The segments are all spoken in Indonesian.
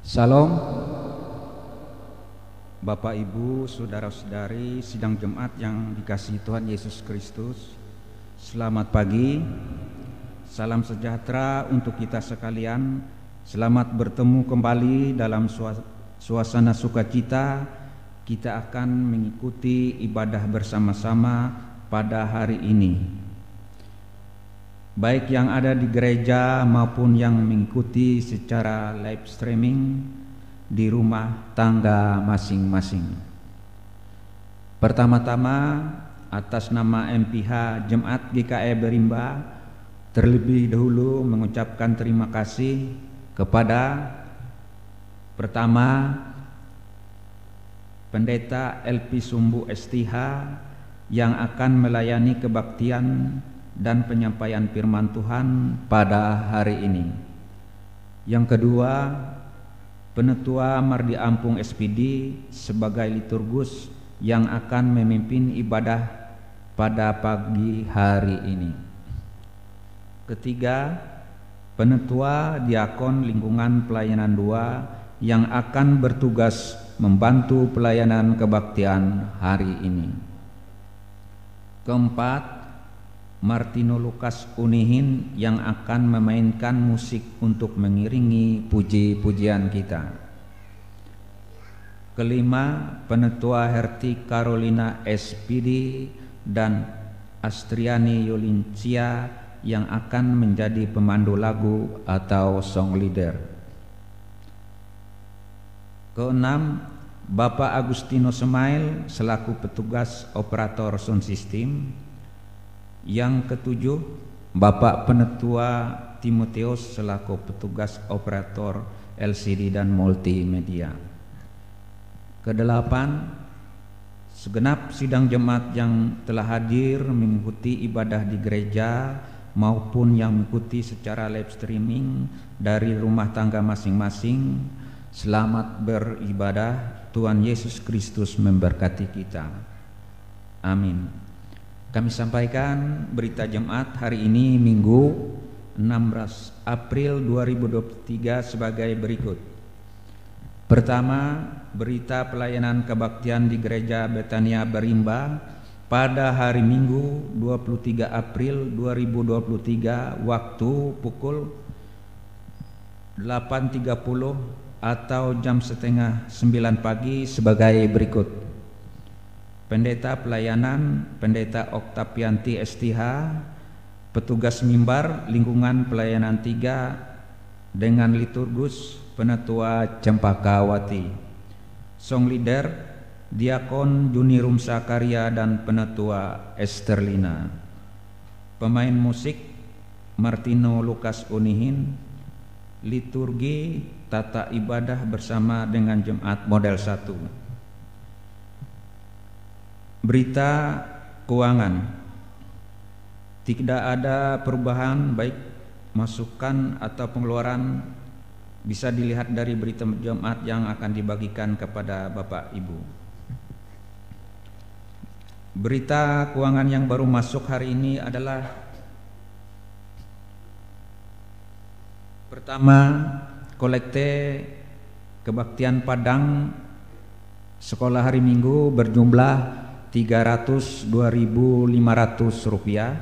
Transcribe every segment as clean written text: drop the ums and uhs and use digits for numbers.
Salam Bapak Ibu, Saudara-saudari sidang Jemaat yang dikasihi Tuhan Yesus Kristus. Selamat pagi, salam sejahtera untuk kita sekalian. Selamat bertemu kembali dalam suasana sukacita. Kita akan mengikuti ibadah bersama-sama pada hari ini, baik yang ada di gereja maupun yang mengikuti secara live streaming di rumah tangga masing-masing. Pertama-tama, atas nama MPH Jemaat GKI Berimba, terlebih dahulu mengucapkan terima kasih kepada pertama Pendeta LP Sumbu STH yang akan melayani kebaktian dan penyampaian firman Tuhan pada hari ini. Yang kedua, Penetua Mardi Ampung SPD sebagai liturgus yang akan memimpin ibadah pada pagi hari ini. Ketiga, Penetua Diakon Lingkungan Pelayanan 2 yang akan bertugas membantu pelayanan kebaktian hari ini. Keempat, Martino Lukas Unihin yang akan memainkan musik untuk mengiringi puji-pujian kita. Kelima, Penetua Herti Carolina SPD dan Astriani Yolincia yang akan menjadi pemandu lagu atau song leader. Keenam, Bapak Agustino Semail selaku petugas operator sound system. Yang ketujuh, Bapak Penetua Timoteus selaku petugas operator LCD dan multimedia. Kedelapan, segenap sidang jemaat yang telah hadir mengikuti ibadah di gereja maupun yang mengikuti secara live streaming dari rumah tangga masing-masing, selamat beribadah. Tuhan Yesus Kristus memberkati kita. Amin. Kami sampaikan berita jemaat hari ini Minggu 16 April 2023 sebagai berikut. Pertama, berita pelayanan kebaktian di Gereja Betania Berimba pada hari Minggu 23 April 2023 waktu pukul 8.30 atau jam setengah 9 pagi sebagai berikut. Pendeta pelayanan Pendeta Oktavianti STH, petugas mimbar lingkungan pelayanan 3 dengan liturgus Penetua Cempakawati, song leader Diakon Junirum Sakaria dan Penetua Esterlina, pemain musik Martino Lukas Unihin, liturgi tata ibadah bersama dengan jemaat model 1. Berita keuangan, tidak ada perubahan baik masukan atau pengeluaran, bisa dilihat dari berita jemaat yang akan dibagikan kepada Bapak Ibu. Berita keuangan yang baru masuk hari ini adalah pertama, kolekte kebaktian Padang sekolah hari Minggu berjumlah 302.500 rupiah.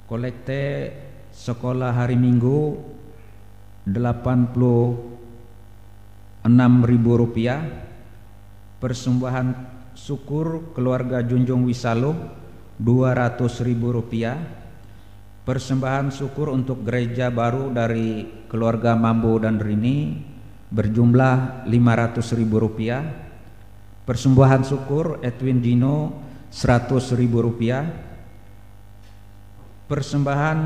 Kolekte sekolah hari Minggu 86.000 rupiah. Persembahan syukur keluarga Junjung Wisalo 200.000 rupiah. Persembahan syukur untuk gereja baru dari keluarga Mambo dan Rini berjumlah 500.000 rupiah. Persembahan syukur Edwin Dino 100.000 rupiah. Persembahan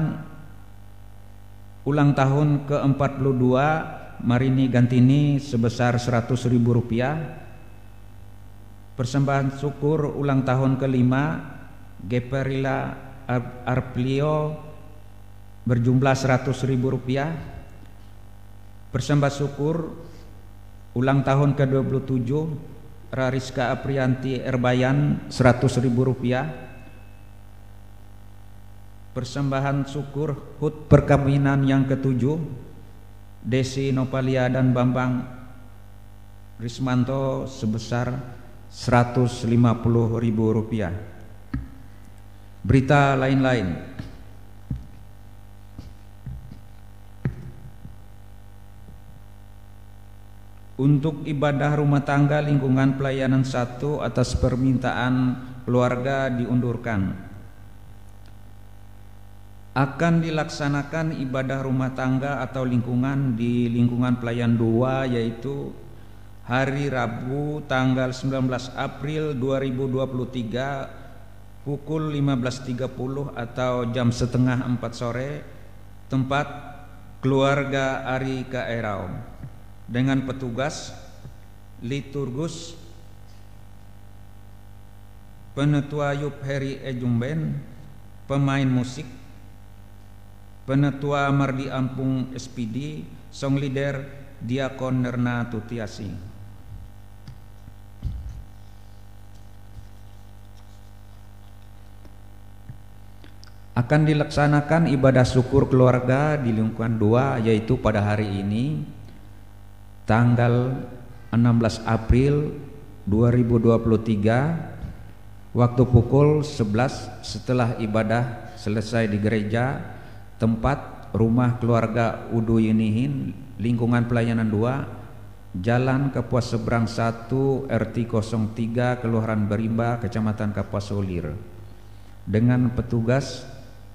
ulang tahun ke-42 Marini Gantini sebesar 100.000 rupiah. Persembahan syukur ulang tahun ke-5 Geperila Arplio berjumlah 100.000 rupiah. Persembahan syukur ulang tahun ke-27 Rariska Aprianti Erbayan 100.000 rupiah. Persembahan syukur HUT perkawinan yang ke-7 Desi Nopalia dan Bambang Rismanto sebesar Rp150.000. Berita lain-lain. Untuk ibadah rumah tangga lingkungan pelayanan 1 atas permintaan keluarga diundurkan. Akan dilaksanakan ibadah rumah tangga atau lingkungan di lingkungan pelayan 2, yaitu hari Rabu tanggal 19 April 2023 pukul 15.30 atau jam setengah 4 sore, tempat keluarga Ari Kaerau, dengan petugas, liturgus, penetua Yup Heri Ejumben, pemain musik, penetua Mardi Ampung SPD, song leader Diakon Nerna Tutiasi. Akan dilaksanakan ibadah syukur keluarga di lingkungan 2, yaitu pada hari ini tanggal 16 April 2023 waktu pukul 11 setelah ibadah selesai di gereja tempat rumah keluarga Udu Yunihin lingkungan pelayanan 2, Jalan Kapuas Seberang 1 RT 03 Kelurahan Berimba Kecamatan Kapuas Ulir, dengan petugas,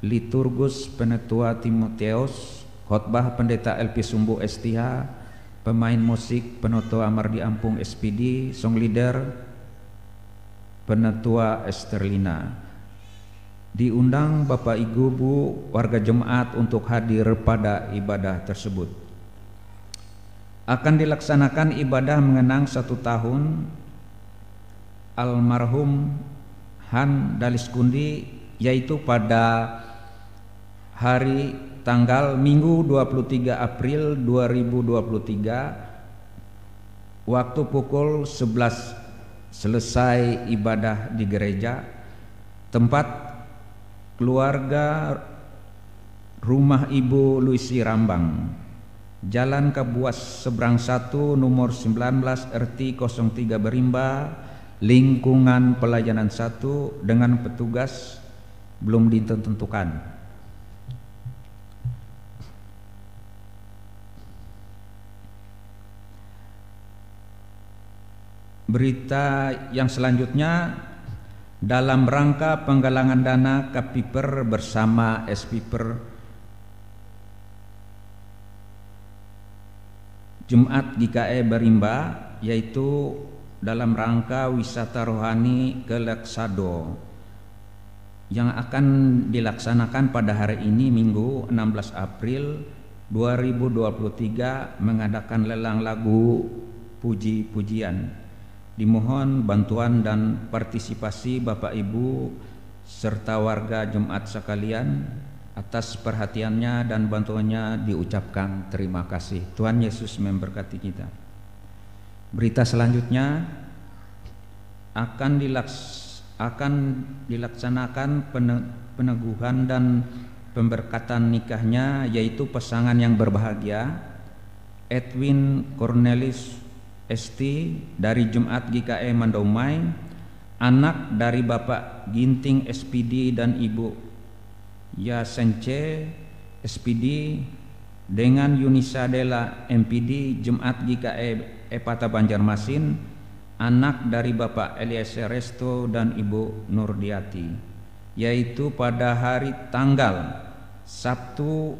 liturgus penetua Timoteus, khotbah pendeta LP Sumbu STH, pemain musik penetua Mardi Ampung SPD, song leader penetua Esterlina. Diundang Bapak Ibu Bu warga jemaat untuk hadir pada ibadah tersebut. Akan dilaksanakan ibadah mengenang 1 tahun almarhum Han Daliskundi, yaitu pada hari tanggal Minggu 23 April 2023 waktu pukul 11 selesai ibadah di gereja tempat keluarga rumah Ibu Luisi Rambang, Jalan Kapuas Seberang 1 nomor 19 RT 03 Berimba lingkungan pelayanan 1 dengan petugas belum ditentukan. Berita yang selanjutnya, dalam rangka penggalangan dana Kapiper bersama SPiper Jemaat GKE Berimba, yaitu dalam rangka wisata rohani ke Leksado yang akan dilaksanakan pada hari ini Minggu 16 April 2023 mengadakan lelang lagu puji-pujian. Dimohon bantuan dan partisipasi Bapak Ibu serta warga jemaat sekalian. Atas perhatiannya dan bantuannya diucapkan terima kasih. Tuhan Yesus memberkati kita. Berita selanjutnya, akan dilaksanakan peneguhan dan pemberkatan nikahnya, yaitu pasangan yang berbahagia Edwin Cornelis ST dari Jemaat GKE Mandaumai, anak dari Bapak Ginting SPD dan Ibu Yasence SPD, dengan Yunisa Dela MPD Jemaat GKE Epata Banjarmasin, anak dari Bapak Eliezer Resto dan Ibu Nurdiati, yaitu pada hari tanggal Sabtu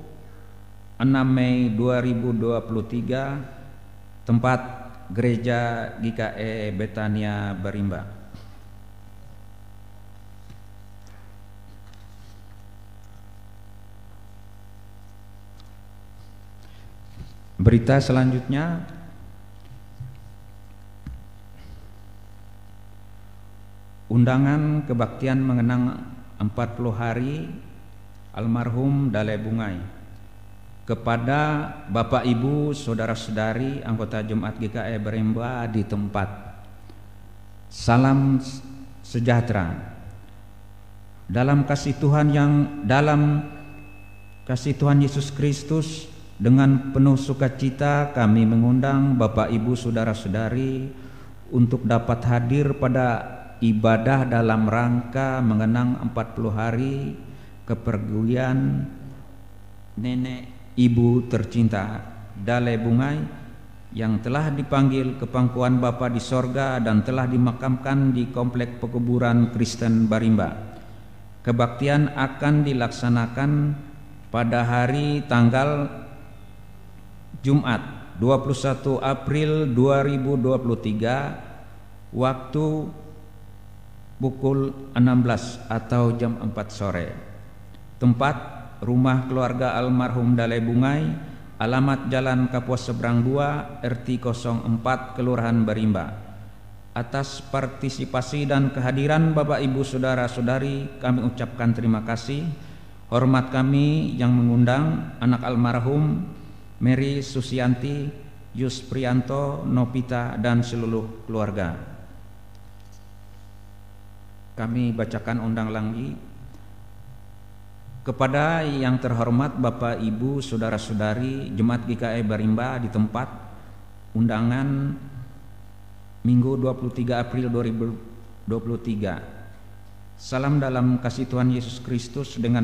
6 Mei 2023 tempat Gereja GKE Betania Berimba. Berita selanjutnya, undangan kebaktian mengenang 40 hari almarhum Dale Bungai kepada Bapak Ibu saudara-saudari anggota Jemaat GKE Berimba di tempat. Salam sejahtera. Dalam kasih Tuhan Yesus Kristus Dengan penuh sukacita kami mengundang Bapak Ibu Saudara-saudari untuk dapat hadir pada ibadah dalam rangka mengenang 40 hari kepergian nenek ibu tercinta Dale Bungai yang telah dipanggil ke pangkuan Bapa di sorga dan telah dimakamkan di Komplek Pekuburan Kristen Barimba. Kebaktian akan dilaksanakan pada hari tanggal Jumat 21 April 2023 waktu pukul 16 atau jam 4 sore. Tempat rumah keluarga almarhum Dale Bungai, alamat Jalan Kapuas Seberang 2 RT 04 Kelurahan Barimba. Atas partisipasi dan kehadiran Bapak Ibu Saudara-saudari kami ucapkan terima kasih. Hormat kami yang mengundang anak almarhum Mary Susianti, Yus Prianto, Nopita dan seluruh keluarga. Kami bacakan undang lagi. Kepada yang terhormat Bapak Ibu Saudara-saudari Jemaat GKI Barimba di tempat undangan Minggu 23 April 2023. Salam dalam kasih Tuhan Yesus Kristus dengan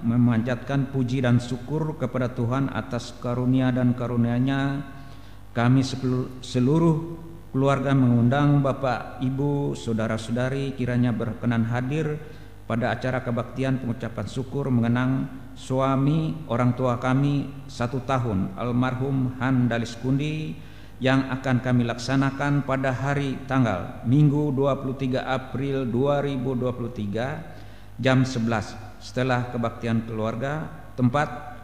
memanjatkan puji dan syukur kepada Tuhan atas karunia dan karunia-Nya. Kami seluruh keluarga mengundang Bapak, Ibu, Saudara-saudari kiranya berkenan hadir pada acara kebaktian pengucapan syukur mengenang suami orang tua kami 1 tahun almarhum Han Dalis Kundi yang akan kami laksanakan pada hari tanggal Minggu 23 April 2023 jam 11 setelah kebaktian keluarga. Tempat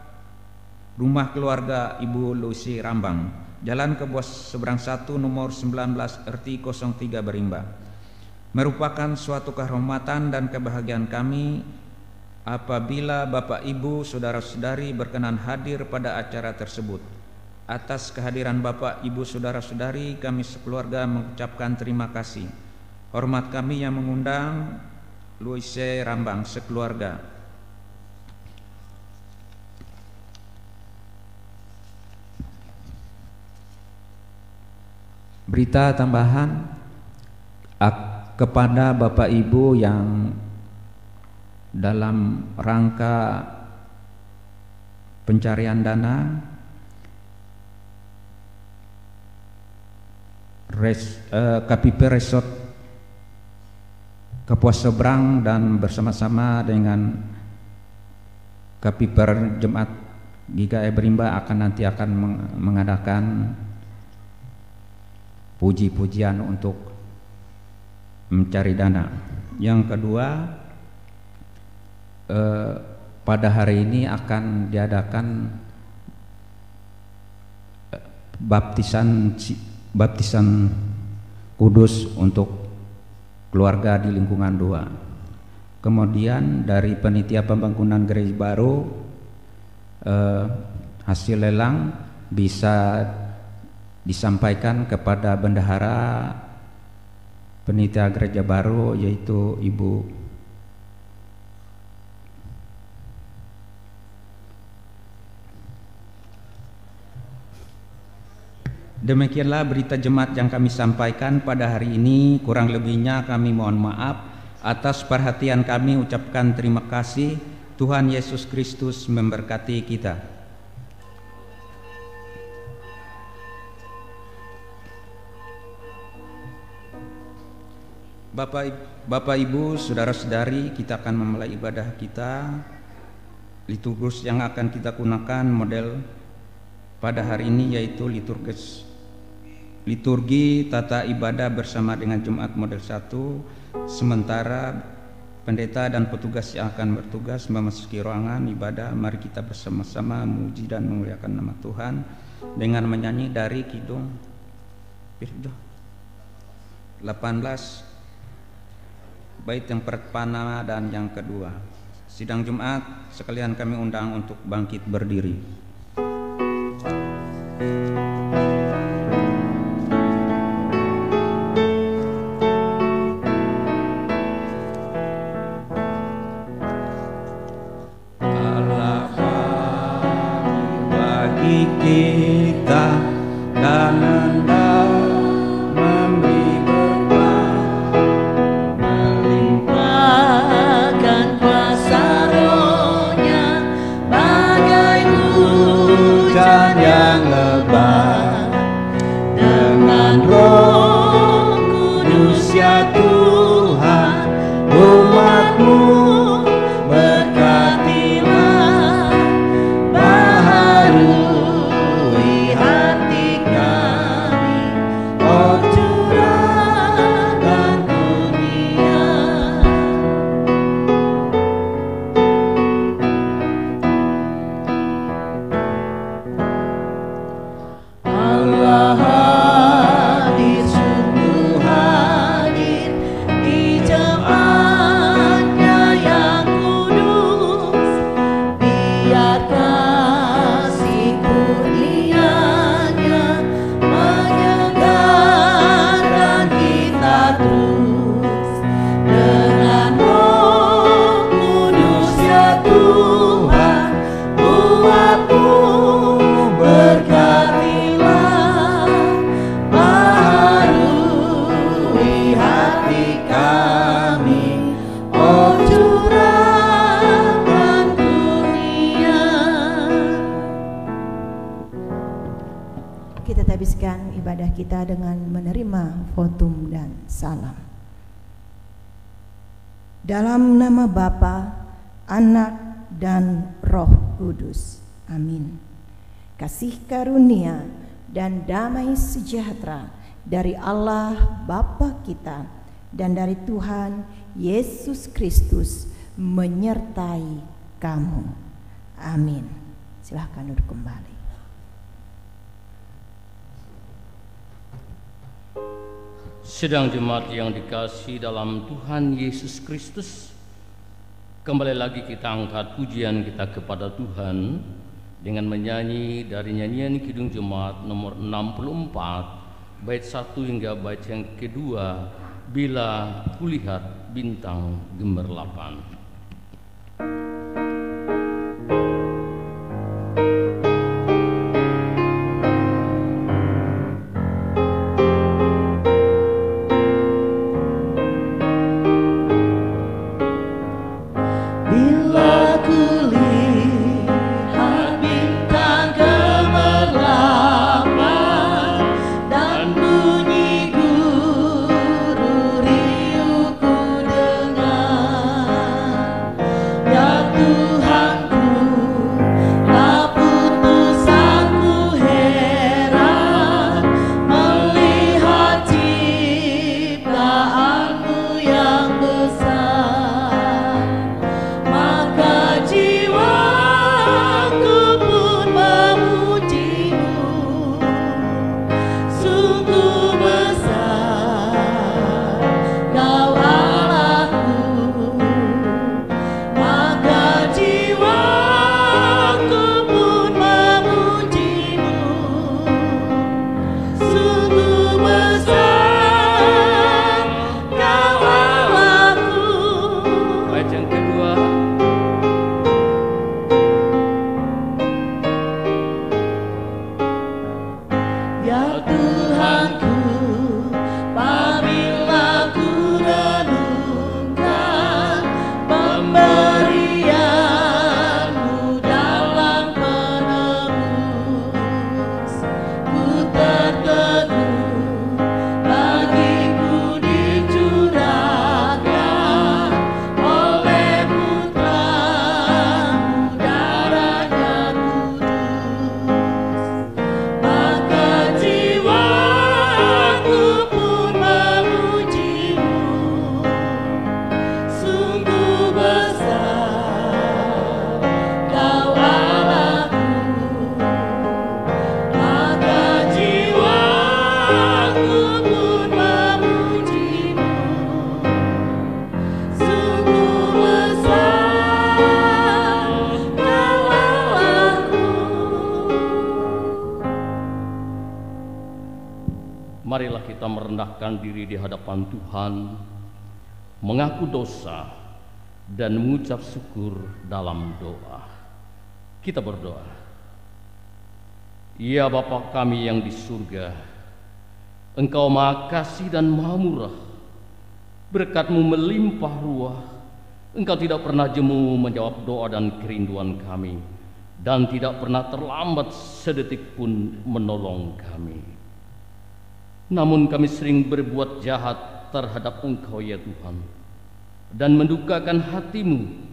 rumah keluarga Ibu Lucy Rambang, Jalan Kapuas Seberang 1 nomor 19 RT 03 Barimba. Merupakan suatu kehormatan dan kebahagiaan kami apabila Bapak Ibu Saudara-saudari berkenan hadir pada acara tersebut. Atas kehadiran Bapak, Ibu, Saudara-saudari, kami sekeluarga mengucapkan terima kasih. Hormat kami yang mengundang Luise Rambang sekeluarga. Berita tambahan kepada Bapak Ibu yang dalam rangka pencarian dana KPP Resort Kapuas Seberang dan bersama-sama dengan KPP Jemaat GKI Barimba nanti akan mengadakan puji-pujian untuk mencari dana. Yang kedua, pada hari ini akan diadakan baptisan kudus untuk keluarga di lingkungan 2. Kemudian dari panitia pembangunan gereja baru hasil lelang bisa disampaikan kepada bendahara panitia gereja baru, yaitu Ibu Demikianlah berita jemaat yang kami sampaikan pada hari ini. Kurang lebihnya kami mohon maaf. Atas perhatian kami ucapkan terima kasih. Tuhan Yesus Kristus memberkati kita. Bapak Ibu, Saudara-saudari, kita akan memulai ibadah kita. Liturgus yang akan kita gunakan model pada hari ini yaitu liturgi tata ibadah bersama dengan Jemaat Model 1. Sementara pendeta dan petugas yang akan bertugas memasuki ruangan ibadah, mari kita bersama-sama memuji dan memuliakan nama Tuhan dengan menyanyi dari Kidung 18 bait yang pertama dan yang kedua. Sidang Jumat sekalian kami undang untuk bangkit berdiri. kita dengan menerima votum dan salam. Dalam nama Bapa, Anak, dan Roh Kudus. Amin. Kasih karunia dan damai sejahtera dari Allah Bapa kita dan dari Tuhan Yesus Kristus menyertai kamu. Amin. Silahkan duduk kembali. Sedang jemaat yang dikasihi dalam Tuhan Yesus Kristus, kembali lagi kita angkat pujian kita kepada Tuhan dengan menyanyi dari nyanyian Kidung Jemaat nomor 64 bait 1 hingga bait yang kedua, Bila Kulihat Bintang Gemerlapan. Marilah kita merendahkan diri di hadapan Tuhan, mengaku dosa, dan mengucap syukur dalam doa. Kita berdoa. Ya Bapa kami yang di surga, Engkau Maha Kasih dan Maha Murah. Berkat-Mu melimpah ruah. Engkau tidak pernah jemu menjawab doa dan kerinduan kami, dan tidak pernah terlambat sedetik pun menolong kami. Namun kami sering berbuat jahat terhadap Engkau ya Tuhan, dan mendukakan hati-Mu.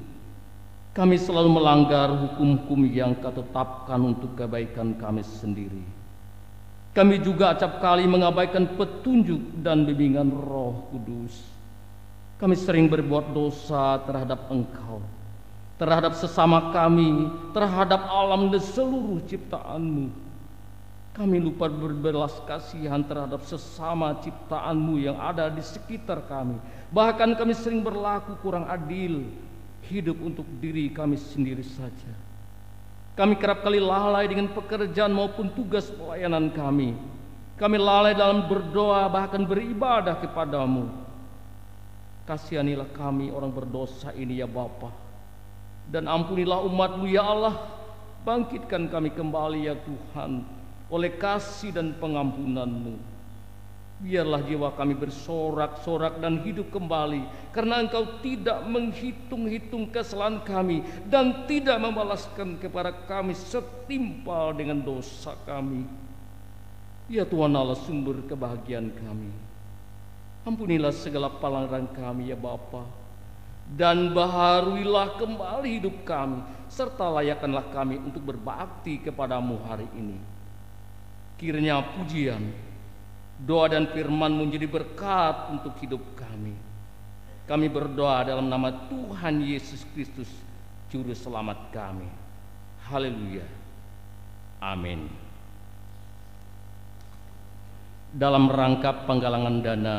Kami selalu melanggar hukum-hukum yang Kau tetapkan untuk kebaikan kami sendiri. Kami juga acap kali mengabaikan petunjuk dan bimbingan Roh Kudus. Kami sering berbuat dosa terhadap Engkau, terhadap sesama kami, terhadap alam dan seluruh ciptaan-Mu. Kami lupa berbelas kasihan terhadap sesama ciptaan-Mu yang ada di sekitar kami. Bahkan kami sering berlaku kurang adil, hidup untuk diri kami sendiri saja. Kami kerap kali lalai dengan pekerjaan maupun tugas pelayanan kami. Kami lalai dalam berdoa, bahkan beribadah kepadamu. Kasihanilah kami orang berdosa ini ya Bapa, dan ampunilah umat-Mu ya Allah. Bangkitkan kami kembali ya Tuhan oleh kasih dan pengampunan-Mu. Biarlah jiwa kami bersorak-sorak dan hidup kembali, karena Engkau tidak menghitung-hitung kesalahan kami dan tidak membalaskan kepada kami setimpal dengan dosa kami. Ya Tuhan Allah, sumber kebahagiaan kami, ampunilah segala pelanggaran kami ya Bapa, dan baharuilah kembali hidup kami, serta layakkanlah kami untuk berbakti kepadamu hari ini. Kiranya pujian, doa dan firman menjadi berkat untuk hidup kami. Kami berdoa dalam nama Tuhan Yesus Kristus, Juru Selamat kami. Haleluya. Amin. Dalam rangka penggalangan dana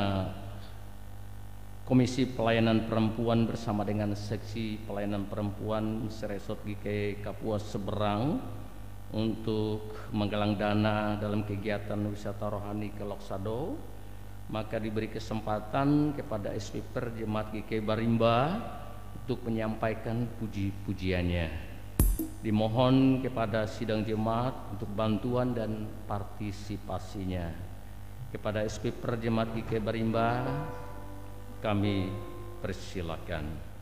Komisi Pelayanan Perempuan bersama dengan Seksi Pelayanan Perempuan Seresot GK Kapuas Seberang untuk menggalang dana dalam kegiatan wisata rohani ke Loksado, maka diberi kesempatan kepada SPPer Jemaat GK Barimba untuk menyampaikan puji-pujiannya. Dimohon kepada sidang jemaat untuk bantuan dan partisipasinya. Kepada SPPer Jemaat GK Barimba kami persilakan.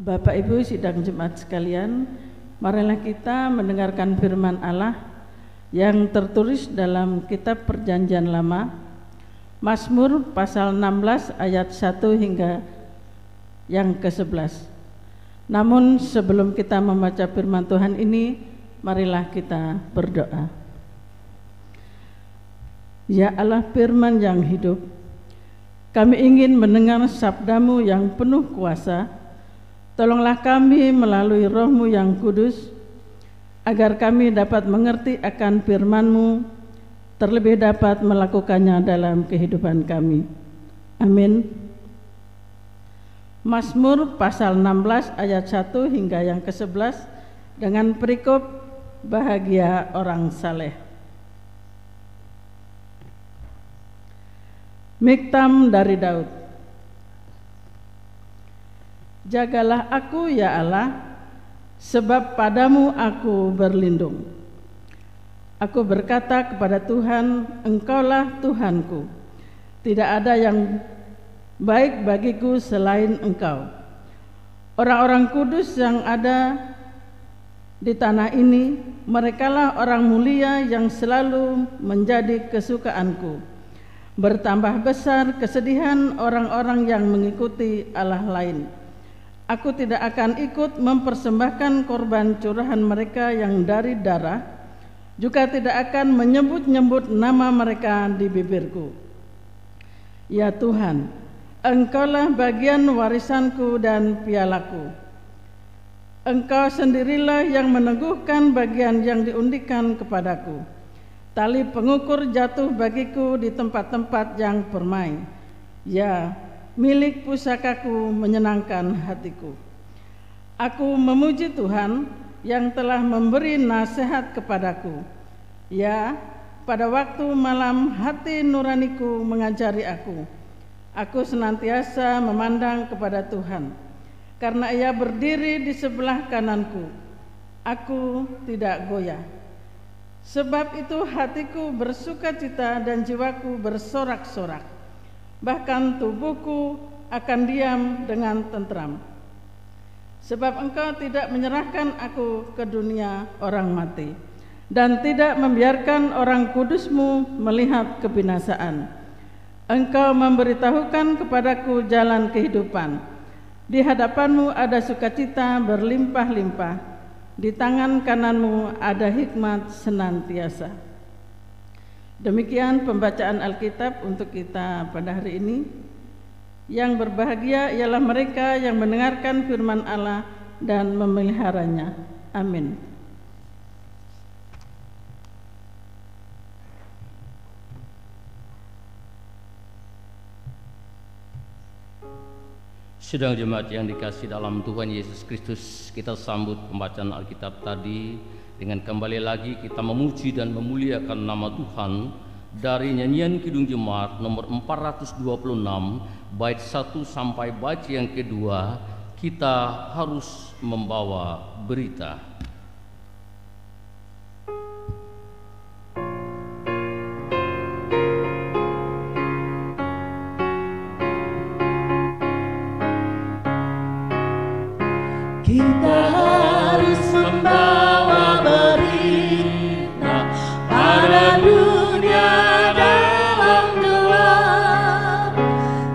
Bapak Ibu sidang jemaat sekalian, marilah kita mendengarkan firman Allah yang tertulis dalam kitab Perjanjian Lama, Mazmur pasal 16 ayat 1 hingga yang ke-11. Namun sebelum kita membaca firman Tuhan ini, marilah kita berdoa. Ya Allah firman yang hidup, kami ingin mendengar sabda-Mu yang penuh kuasa. Tolonglah kami melalui Roh-Mu yang kudus, agar kami dapat mengerti akan firman-Mu, terlebih dapat melakukannya dalam kehidupan kami. Amin. Mazmur pasal 16 ayat 1 hingga yang ke-11 dengan perikop bahagia orang saleh. Miktam dari Daud. Jagalah aku ya Allah, sebab padamu aku berlindung. Aku berkata kepada Tuhan, Engkaulah Tuhanku. Tidak ada yang baik bagiku selain Engkau. Orang-orang kudus yang ada di tanah ini, merekalah orang mulia yang selalu menjadi kesukaanku. Bertambah besar kesedihan orang-orang yang mengikuti Allah lain. Aku tidak akan ikut mempersembahkan korban curahan mereka yang dari darah, juga tidak akan menyebut-nyebut nama mereka di bibirku. Ya Tuhan, Engkaulah bagian warisanku dan pialaku. Engkau sendirilah yang meneguhkan bagian yang diundikan kepadaku. Tali pengukur jatuh bagiku di tempat-tempat yang permai. Ya, milik pusakaku menyenangkan hatiku. Aku memuji Tuhan yang telah memberi nasihat kepadaku. Ya, pada waktu malam hati nuraniku mengajari aku. Aku senantiasa memandang kepada Tuhan, karena Ia berdiri di sebelah kananku. Aku tidak goyah. Sebab itu hatiku bersukacita dan jiwaku bersorak-sorak. Bahkan tubuhku akan diam dengan tentram. Sebab Engkau tidak menyerahkan aku ke dunia orang mati, dan tidak membiarkan orang kudus-Mu melihat kebinasaan. Engkau memberitahukan kepadaku jalan kehidupan. Di hadapan-Mu ada sukacita berlimpah-limpah. Di tangan kanan-Mu ada hikmat senantiasa. Demikian pembacaan Alkitab untuk kita pada hari ini. Yang berbahagia ialah mereka yang mendengarkan firman Allah dan memeliharanya. Amin. Sidang jemaat yang dikasihi dalam Tuhan Yesus Kristus, kita sambut pembacaan Alkitab tadi dengan kembali lagi kita memuji dan memuliakan nama Tuhan dari nyanyian Kidung Jemaat nomor 426 bait 1 sampai bait yang kedua. Kita harus membawa berita. Kita harus membawa berita pada dunia dalam gelap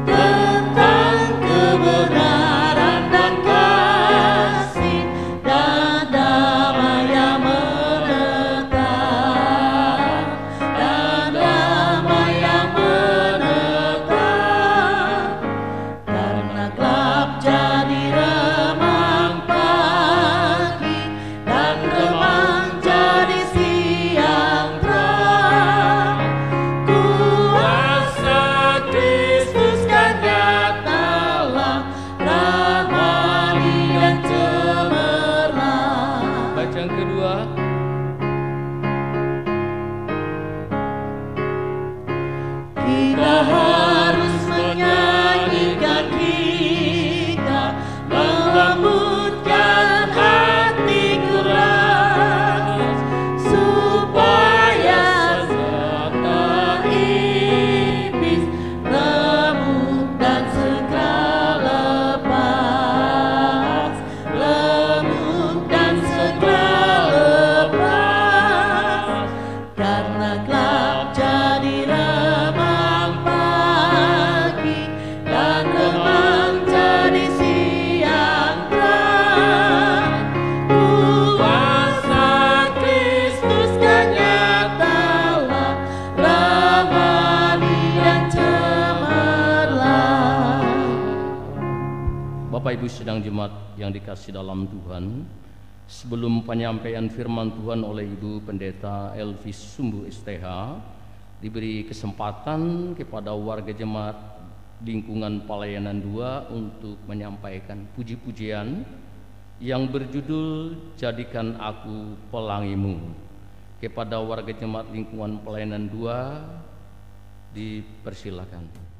tentang kebenaran dan kasih dan damai yang menetap, dan damai yang menetap, karena gelap jadi remang pagi dan remang jadi siang terang. Kuasa Kristus kan nyatalah, rahmani dan cemerlang. Baca yang kedua. Kita harus menyanyikan, kita melembutkan hati keras, supaya setan iblis remuk dan segera lepas. Ibu sidang jemaat yang dikasihi dalam Tuhan, sebelum penyampaian firman Tuhan oleh Ibu Pendeta Elvis Sumbu STH, diberi kesempatan kepada warga jemaat lingkungan pelayanan 2 untuk menyampaikan puji-pujian yang berjudul Jadikan Aku Pelangimu. Kepada warga jemaat lingkungan pelayanan 2 dipersilakan.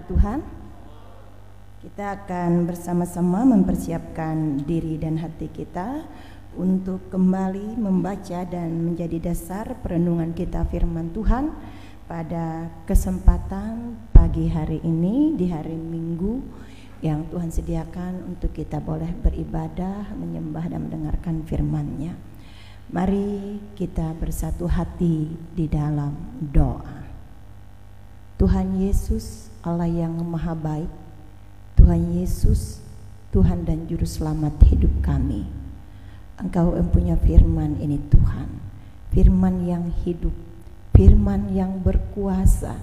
Tuhan, kita akan bersama-sama mempersiapkan diri dan hati kita untuk kembali membaca dan menjadi dasar perenungan kita firman Tuhan pada kesempatan pagi hari ini di hari Minggu yang Tuhan sediakan untuk kita boleh beribadah, menyembah dan mendengarkan firman-Nya. Mari kita bersatu hati di dalam doa. Tuhan Yesus, Allah yang Maha Baik, Tuhan Yesus, Tuhan dan Juru Selamat hidup kami. Engkau mempunyai firman ini Tuhan, firman yang hidup, firman yang berkuasa,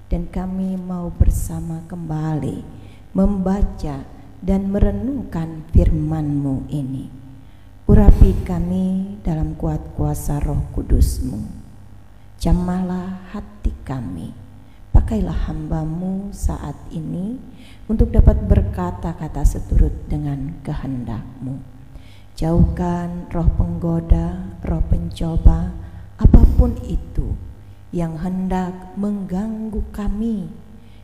dan kami mau bersama kembali membaca dan merenungkan firman-Mu ini. Urapi kami dalam kuat kuasa Roh Kudus-Mu. Jamahlah hati kami. Pakailah hamba-Mu saat ini untuk dapat berkata-kata seturut dengan kehendak-Mu. Jauhkan roh penggoda, roh pencoba, apapun itu yang hendak mengganggu kami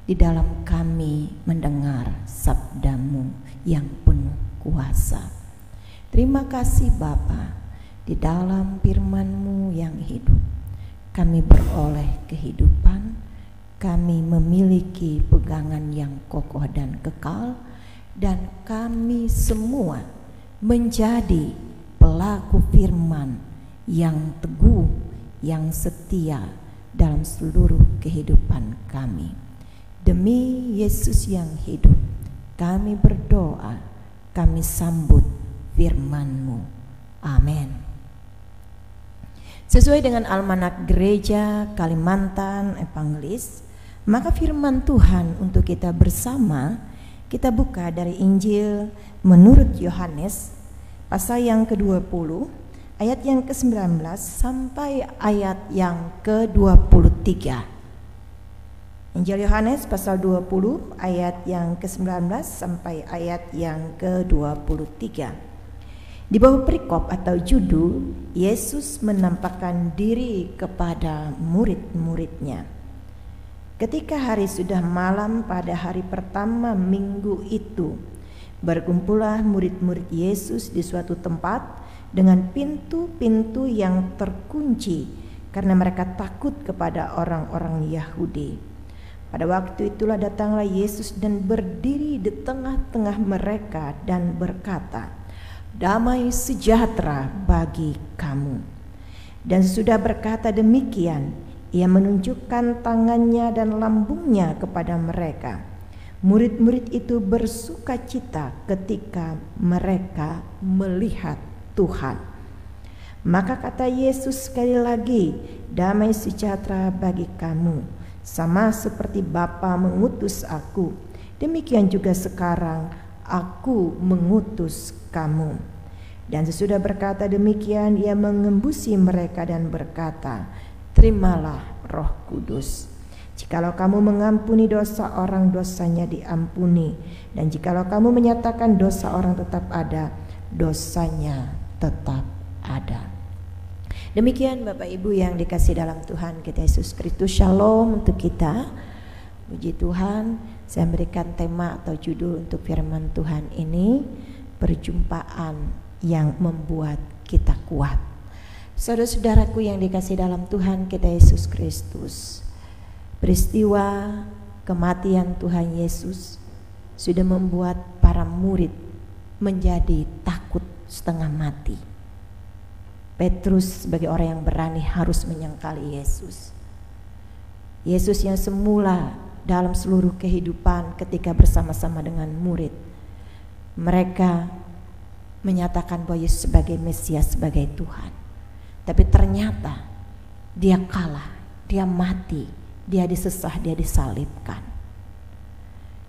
di dalam kami mendengar sabda-Mu yang penuh kuasa. Terima kasih Bapa, di dalam firman-Mu yang hidup kami beroleh kehidupan, kami memiliki pegangan yang kokoh dan kekal, dan kami semua menjadi pelaku firman yang teguh, yang setia dalam seluruh kehidupan kami. Demi Yesus yang hidup, kami berdoa, kami sambut firman-Mu. Amin. Sesuai dengan almanak Gereja Kalimantan Evangelis, maka firman Tuhan untuk kita bersama, kita buka dari Injil menurut Yohanes pasal yang ke-20 ayat yang ke-19 sampai ayat yang ke-23. Injil Yohanes pasal 20 ayat yang ke-19 sampai ayat yang ke-23. Di bawah perikop atau judul, Yesus menampakkan diri kepada murid-muridnya. Ketika hari sudah malam pada hari pertama minggu itu, berkumpullah murid-murid Yesus di suatu tempat dengan pintu-pintu yang terkunci karena mereka takut kepada orang-orang Yahudi. Pada waktu itulah datanglah Yesus dan berdiri di tengah-tengah mereka dan berkata, "Damai sejahtera bagi kamu." Dan sesudah berkata demikian, Ia menunjukkan tangannya dan lambungnya kepada mereka. Murid-murid itu bersukacita ketika mereka melihat Tuhan. Maka kata Yesus sekali lagi, "Damai sejahtera bagi kamu. Sama seperti Bapa mengutus aku, demikian juga sekarang aku mengutus kamu." Dan sesudah berkata demikian, Ia mengembusi mereka dan berkata, "Terimalah Roh Kudus. Jikalau kamu mengampuni dosa orang, dosanya diampuni. Dan jikalau kamu menyatakan dosa orang tetap ada, dosanya tetap ada." Demikian Bapak Ibu yang dikasih dalam Tuhan kita Yesus Kristus. Shalom untuk kita. Puji Tuhan, saya berikan tema atau judul untuk firman Tuhan ini, perjumpaan yang membuat kita kuat. Saudara-saudaraku yang dikasih dalam Tuhan kita Yesus Kristus, peristiwa kematian Tuhan Yesus sudah membuat para murid menjadi takut setengah mati. Petrus sebagai orang yang berani harus menyangkali Yesus. Yesus yang semula dalam seluruh kehidupan ketika bersama-sama dengan murid, mereka menyatakan bahwa Yesus sebagai Mesias, sebagai Tuhan. Tapi ternyata dia kalah, dia mati, dia disesah, dia disalibkan.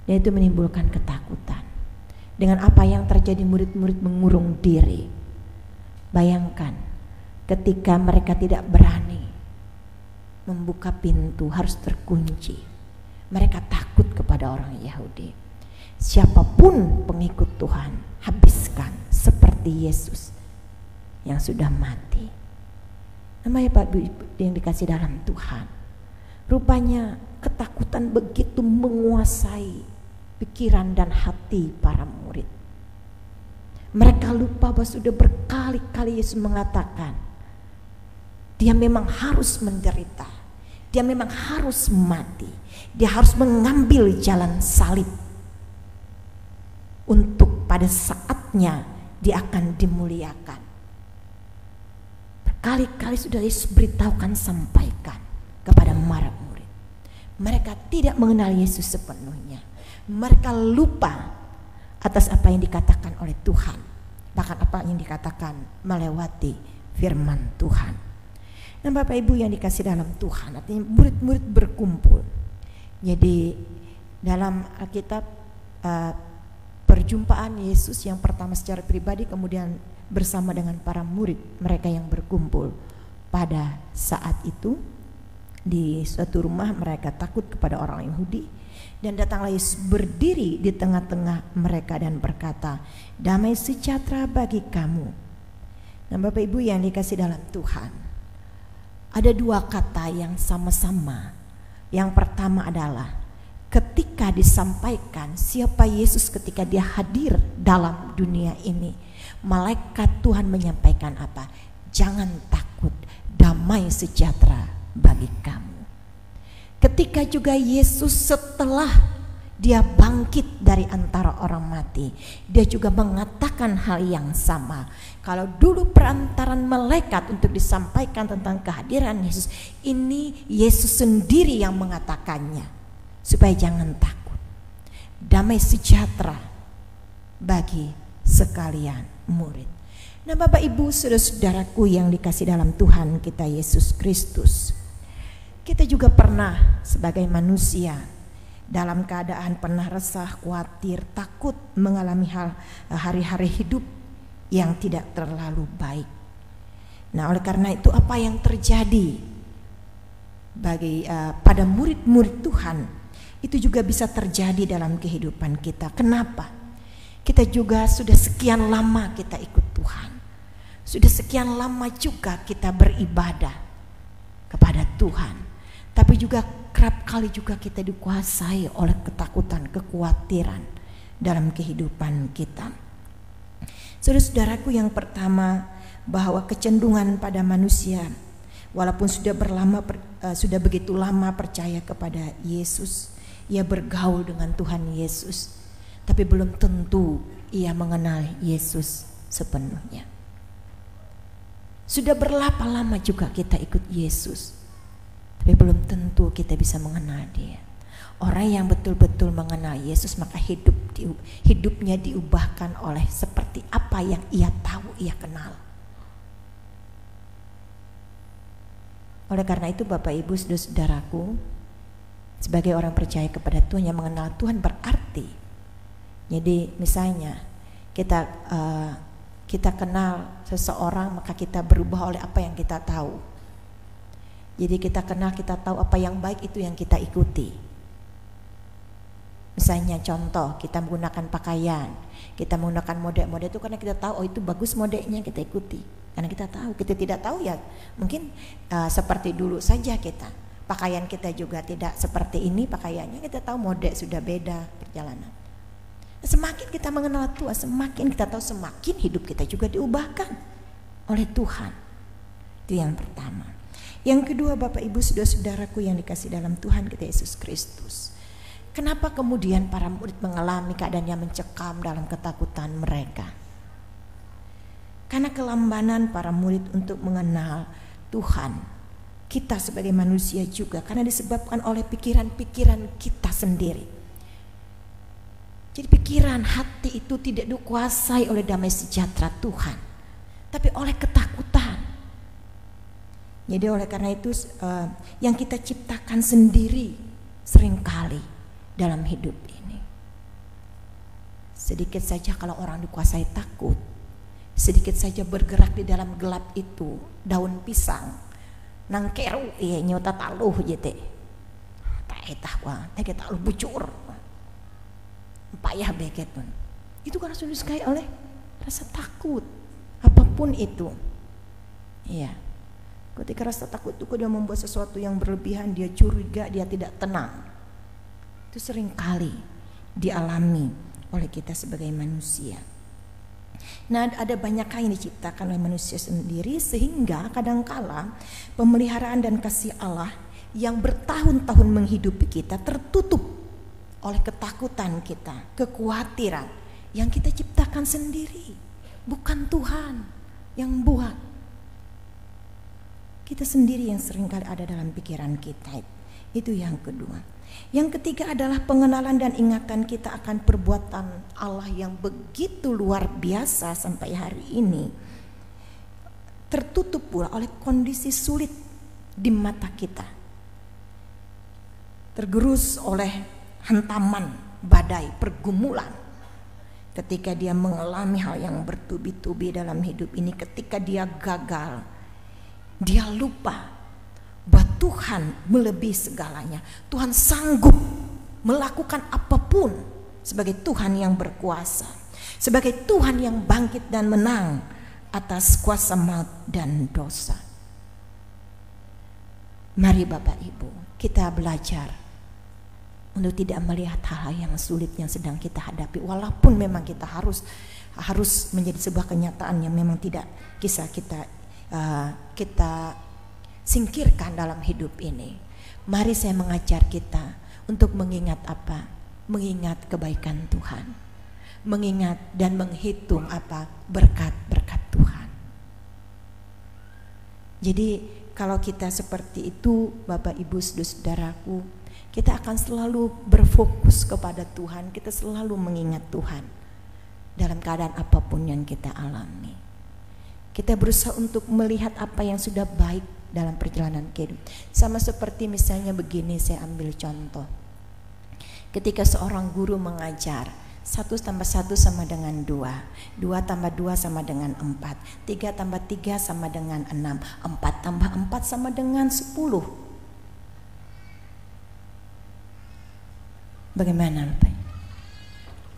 Dan itu menimbulkan ketakutan. Dengan apa yang terjadi, murid-murid mengurung diri. Bayangkan ketika mereka tidak berani membuka pintu, harus terkunci. Mereka takut kepada orang Yahudi. Siapapun pengikut Tuhan, habiskan seperti Yesus yang sudah mati. Namanya Pak yang dikasih dalam Tuhan. Rupanya ketakutan begitu menguasai pikiran dan hati para murid. Mereka lupa bahwa sudah berkali-kali Yesus mengatakan, dia memang harus menderita, dia memang harus mati. Dia harus mengambil jalan salib untuk pada saatnya dia akan dimuliakan. Berkali-kali sudah Yesus beritahukan, sampaikan kepada para murid. Mereka tidak mengenal Yesus sepenuhnya. Mereka lupa atas apa yang dikatakan oleh Tuhan, bahkan apa yang dikatakan melewati firman Tuhan. Nah, Bapak Ibu yang dikasih dalam Tuhan, artinya murid-murid berkumpul. Jadi dalam Alkitab perjumpaan Yesus yang pertama secara pribadi, kemudian bersama dengan para murid mereka yang berkumpul pada saat itu di suatu rumah. Mereka takut kepada orang Yahudi, dan datanglah Yesus berdiri di tengah-tengah mereka dan berkata, "Damai sejahtera bagi kamu." Nah, Bapak Ibu yang dikasih dalam Tuhan, ada dua kata yang sama-sama. Yang pertama adalah ketika disampaikan siapa Yesus ketika dia hadir dalam dunia ini, malaikat Tuhan menyampaikan apa? Jangan takut, damai sejahtera bagi kamu. Ketika juga Yesus setelah dia bangkit dari antara orang mati, dia juga mengatakan hal yang sama. Kalau dulu perantaran malaikat untuk disampaikan tentang kehadiran Yesus, ini Yesus sendiri yang mengatakannya, supaya jangan takut, damai sejahtera bagi sekalian murid. Nah, Bapak Ibu saudara-saudaraku yang dikasih dalam Tuhan kita Yesus Kristus, kita juga pernah sebagai manusia dalam keadaan pernah resah, khawatir, takut, mengalami hari-hari hidup yang tidak terlalu baik. Nah, oleh karena itu apa yang terjadi bagi pada murid-murid Tuhan itu juga bisa terjadi dalam kehidupan kita. Kenapa? Kita juga sudah sekian lama kita ikut Tuhan, sudah sekian lama juga kita beribadah kepada Tuhan, tapi juga kerap kali juga kita dikuasai oleh ketakutan, kekhawatiran dalam kehidupan kita. Saudara-saudaraku, yang pertama, bahwa kecenderungan pada manusia, walaupun sudah begitu lama percaya kepada Yesus, ia bergaul dengan Tuhan Yesus, tapi belum tentu ia mengenal Yesus sepenuhnya. Sudah berapa lama juga kita ikut Yesus, tapi belum tentu kita bisa mengenal Dia. Orang yang betul-betul mengenal Yesus, maka hidupnya diubahkan oleh seperti apa yang ia tahu, ia kenal. Oleh karena itu Bapak Ibu saudara-saudaraku, sebagai orang percaya kepada Tuhan, yang mengenal Tuhan berarti, jadi misalnya kita kenal seseorang, maka kita berubah oleh apa yang kita tahu. Jadi kita kenal, kita tahu apa yang baik, itu yang kita ikuti. Misalnya contoh, kita menggunakan pakaian, kita menggunakan mode itu karena kita tahu, oh itu bagus modenya, kita ikuti. Karena kita tahu. Kita tidak tahu ya mungkin seperti dulu saja kita, pakaian kita juga tidak seperti ini pakaiannya, kita tahu mode sudah beda perjalanan. Semakin kita mengenal Tuhan, semakin kita tahu, semakin hidup kita juga diubahkan oleh Tuhan. Itu yang pertama. Yang kedua, Bapak Ibu saudara-saudaraku yang dikasih dalam Tuhan kita Yesus Kristus, kenapa kemudian para murid mengalami keadaan yang mencekam dalam ketakutan mereka? Karena kelambanan para murid untuk mengenal Tuhan. Kita sebagai manusia juga, karena disebabkan oleh pikiran-pikiran kita sendiri. Jadi pikiran, hati itu tidak dikuasai oleh damai sejahtera Tuhan, tapi oleh ketakutan. Jadi oleh karena itu yang kita ciptakan sendiri seringkali dalam hidup ini. Sedikit saja kalau orang dikuasai takut, sedikit saja bergerak di dalam gelap itu, daun pisang nang keru ya nyota taluh jete tak etah wah tak taluh bucur payah beket pun itu karena sudah disukai oleh rasa takut apapun itu. Iya, ketika rasa takut itu dia membuat sesuatu yang berlebihan, dia curiga, dia tidak tenang. Itu sering kali dialami oleh kita sebagai manusia. Nah, ada banyak hal yang diciptakan oleh manusia sendiri, sehingga kadangkala pemeliharaan dan kasih Allah yang bertahun-tahun menghidupi kita tertutup oleh ketakutan kita, kekhawatiran yang kita ciptakan sendiri, bukan Tuhan yang buat. Kita sendiri yang seringkali ada dalam pikiran kita. Itu yang kedua. Yang ketiga adalah pengenalan dan ingatan kita akan perbuatan Allah yang begitu luar biasa sampai hari ini. Tertutup pula oleh kondisi sulit di mata kita. Tergerus oleh hantaman, badai, pergumulan. Ketika dia mengalami hal yang bertubi-tubi dalam hidup ini, ketika dia gagal, dia lupa bahwa Tuhan melebihi segalanya. Tuhan sanggup melakukan apapun sebagai Tuhan yang berkuasa, sebagai Tuhan yang bangkit dan menang atas kuasa maut dan dosa. Mari Bapak Ibu, kita belajar untuk tidak melihat hal-hal yang sulit yang sedang kita hadapi, walaupun memang kita harus menjadi sebuah kenyataan yang memang tidak bisa kita singkirkan dalam hidup ini. Mari saya mengajar kita untuk mengingat apa? Mengingat kebaikan Tuhan, mengingat dan menghitung apa? Berkat-berkat Tuhan. Jadi kalau kita seperti itu, Bapak Ibu saudaraku, kita akan selalu berfokus kepada Tuhan, kita selalu mengingat Tuhan dalam keadaan apapun yang kita alami. Kita berusaha untuk melihat apa yang sudah baik dalam perjalanan kehidupan. Sama seperti misalnya begini, saya ambil contoh. Ketika seorang guru mengajar, 1 tambah 1 sama dengan 2, 2 tambah 2 sama dengan 4, 3 tambah 3 sama dengan 6, 4 tambah 4 sama dengan 10. Bagaimana Bapak?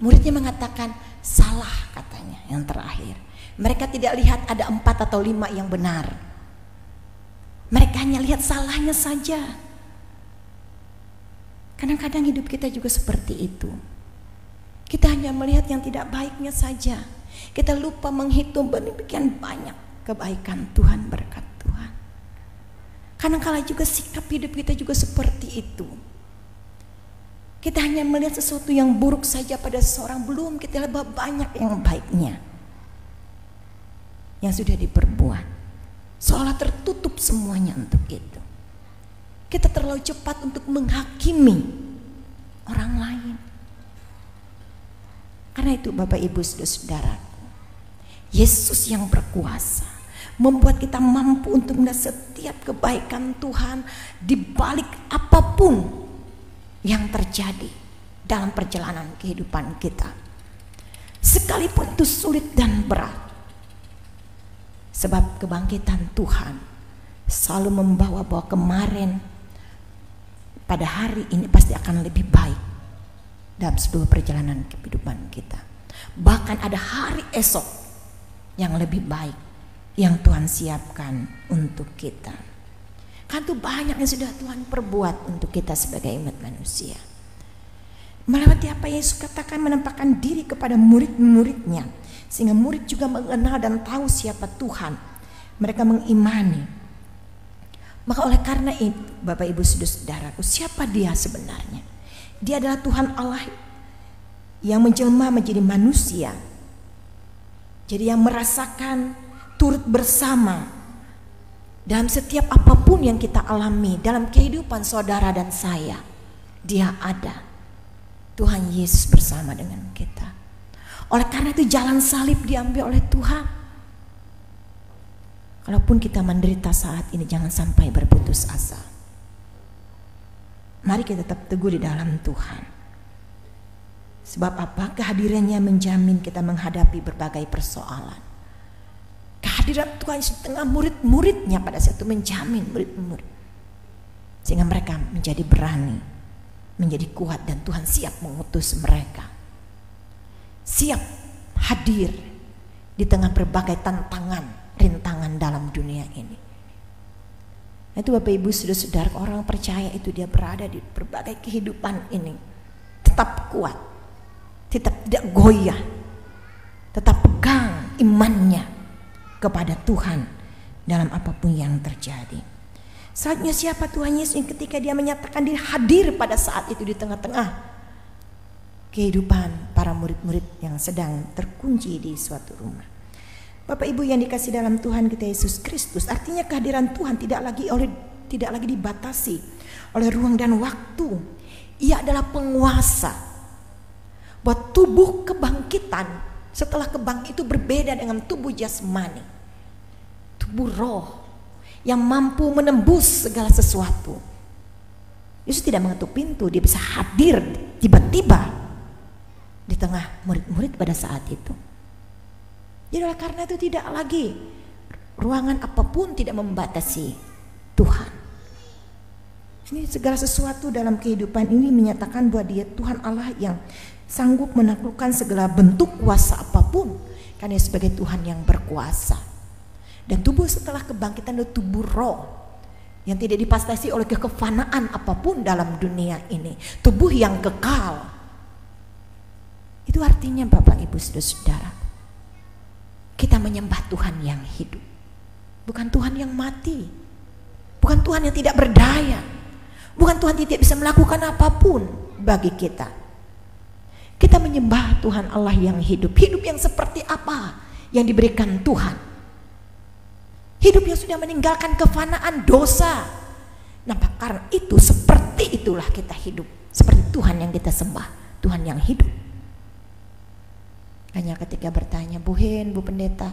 Muridnya mengatakan salah, katanya yang terakhir. Mereka tidak lihat ada 4 atau 5 yang benar. Mereka hanya lihat salahnya saja. Kadang-kadang hidup kita juga seperti itu. Kita hanya melihat yang tidak baiknya saja. Kita lupa menghitung demikian banyak kebaikan Tuhan, berkat Tuhan. Kadang-kala juga sikap hidup kita juga seperti itu. Kita hanya melihat sesuatu yang buruk saja pada seseorang, belum kita lihat banyak yang baiknya yang sudah diperbuat. Seolah tertutup semuanya untuk itu. Kita terlalu cepat untuk menghakimi orang lain. Karena itu Bapak Ibu saudara-saudaraku, Yesus yang berkuasa membuat kita mampu untuk melihat setiap kebaikan Tuhan di balik apapun yang terjadi dalam perjalanan kehidupan kita. Sekalipun itu sulit dan berat. Sebab kebangkitan Tuhan selalu membawa bahwa kemarin pada hari ini pasti akan lebih baik dalam sebuah perjalanan kehidupan kita. Bahkan ada hari esok yang lebih baik yang Tuhan siapkan untuk kita. Kan itu banyak yang sudah Tuhan perbuat untuk kita sebagai umat manusia. Melewati apa yang Yesus katakan, menampakkan diri kepada murid-muridnya, sehingga murid juga mengenal dan tahu siapa Tuhan. Mereka mengimani. Maka oleh karena itu Bapak Ibu saudaraku, siapa dia sebenarnya? Dia adalah Tuhan Allah yang menjelma menjadi manusia. Jadi yang merasakan turut bersama dalam setiap apapun yang kita alami dalam kehidupan saudara dan saya. Dia ada. Tuhan Yesus bersama dengan kita. Oleh karena itu jalan salib diambil oleh Tuhan. Kalaupun kita menderita saat ini, jangan sampai berputus asa. Mari kita tetap teguh di dalam Tuhan. Sebab apa? Kehadirannya menjamin kita menghadapi berbagai persoalan. Kehadiran Tuhan di tengah murid-muridnya pada saat itu menjamin murid-murid, sehingga mereka menjadi berani, menjadi kuat, dan Tuhan siap mengutus mereka. Siap hadir di tengah berbagai tantangan, rintangan dalam dunia ini. Itu Bapak Ibu saudara-saudara, orang percaya itu dia berada di berbagai kehidupan ini tetap kuat, tetap tidak goyah, tetap pegang imannya kepada Tuhan dalam apapun yang terjadi. Selanjutnya siapa Tuhan Yesus yang ketika dia menyatakan diri hadir pada saat itu di tengah-tengah kehidupan para murid-murid yang sedang terkunci di suatu rumah. Bapak Ibu yang dikasih dalam Tuhan kita Yesus Kristus, artinya kehadiran Tuhan tidak lagi dibatasi oleh ruang dan waktu. Ia adalah penguasa buat tubuh kebangkitan. Setelah kebangkitan itu berbeda dengan tubuh jasmani, tubuh roh yang mampu menembus segala sesuatu. Yesus tidak mengetuk pintu, dia bisa hadir tiba-tiba di tengah murid-murid pada saat itu. Jadi oleh karena itu tidak lagi ruangan apapun tidak membatasi Tuhan. Ini segala sesuatu dalam kehidupan ini menyatakan bahwa dia Tuhan Allah yang sanggup menaklukkan segala bentuk kuasa apapun, karena dia sebagai Tuhan yang berkuasa. Dan tubuh setelah kebangkitan adalah tubuh roh yang tidak dibatasi oleh kefanaan apapun dalam dunia ini, tubuh yang kekal. Itu artinya Bapak Ibu Saudara, kita menyembah Tuhan yang hidup, bukan Tuhan yang mati, bukan Tuhan yang tidak berdaya, bukan Tuhan yang tidak bisa melakukan apapun bagi kita. Kita menyembah Tuhan Allah yang hidup. Hidup yang seperti apa yang diberikan Tuhan? Hidup yang sudah meninggalkan kefanaan dosa. Nah, karena itu seperti itulah kita hidup, seperti Tuhan yang kita sembah, Tuhan yang hidup. Hanya ketika bertanya, Bu Hen, Bu Pendeta,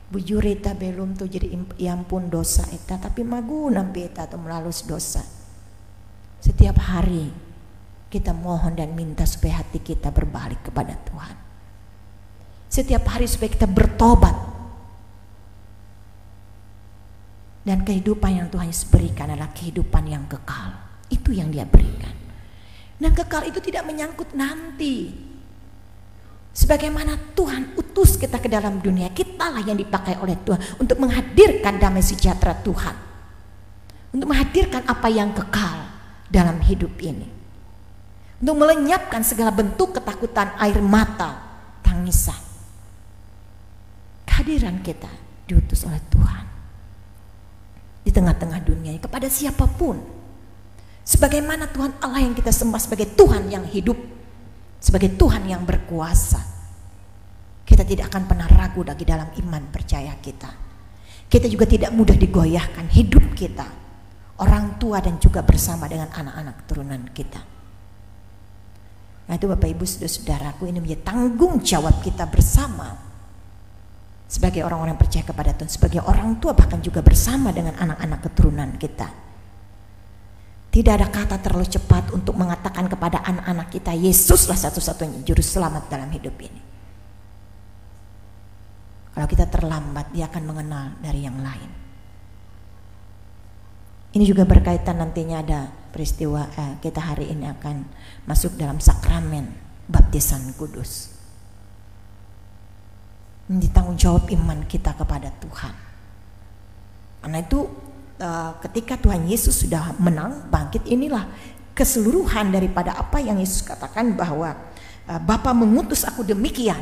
Bu Jurita belum tuh jadi ampun dosa eta, tapi maguna beta atau melalui dosa. Setiap hari kita mohon dan minta supaya hati kita berbalik kepada Tuhan. Setiap hari supaya kita bertobat. Dan kehidupan yang Tuhan Yesus berikan adalah kehidupan yang kekal. Itu yang dia berikan. Dan kekal itu tidak menyangkut nanti. Sebagaimana Tuhan utus kita ke dalam dunia, kitalah yang dipakai oleh Tuhan untuk menghadirkan damai sejahtera Tuhan, untuk menghadirkan apa yang kekal dalam hidup ini, untuk melenyapkan segala bentuk ketakutan, air mata, tangisan. Kehadiran kita diutus oleh Tuhan di tengah-tengah dunia kepada siapapun, sebagaimana Tuhan Allah yang kita sembah sebagai Tuhan yang hidup, sebagai Tuhan yang berkuasa. Kita tidak akan pernah ragu lagi dalam iman percaya kita. Kita juga tidak mudah digoyahkan hidup kita, orang tua dan juga bersama dengan anak-anak keturunan kita. Nah itu Bapak Ibu Saudara-saudaraku, ini menjadi tanggung jawab kita bersama sebagai orang-orang yang percaya kepada Tuhan, sebagai orang tua bahkan juga bersama dengan anak-anak keturunan kita. Tidak ada kata terlalu cepat untuk mengatakan kepada anak-anak kita, Yesuslah satu-satunya juru selamat dalam hidup ini. Kalau kita terlambat, dia akan mengenal dari yang lain. Ini juga berkaitan nantinya ada peristiwa kita hari ini akan masuk dalam sakramen baptisan kudus. Ini tanggung jawab iman kita kepada Tuhan. Karena itu ketika Tuhan Yesus sudah menang, bangkit, inilah keseluruhan daripada apa yang Yesus katakan bahwa Bapa mengutus aku demikian.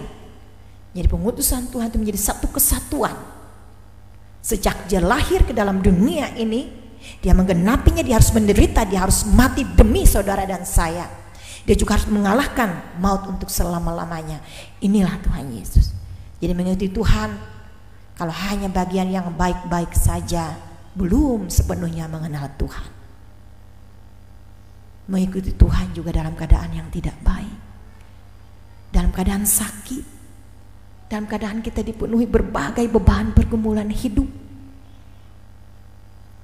Jadi pengutusan Tuhan itu menjadi satu kesatuan. Sejak dia lahir ke dalam dunia ini, dia menggenapinya, dia harus menderita, dia harus mati demi saudara dan saya. Dia juga harus mengalahkan maut untuk selama-lamanya. Inilah Tuhan Yesus. Jadi mengikuti Tuhan, kalau hanya bagian yang baik-baik saja, belum sepenuhnya mengenal Tuhan. Mengikuti Tuhan juga dalam keadaan yang tidak baik, dalam keadaan sakit, dalam keadaan kita dipenuhi berbagai beban pergumulan hidup.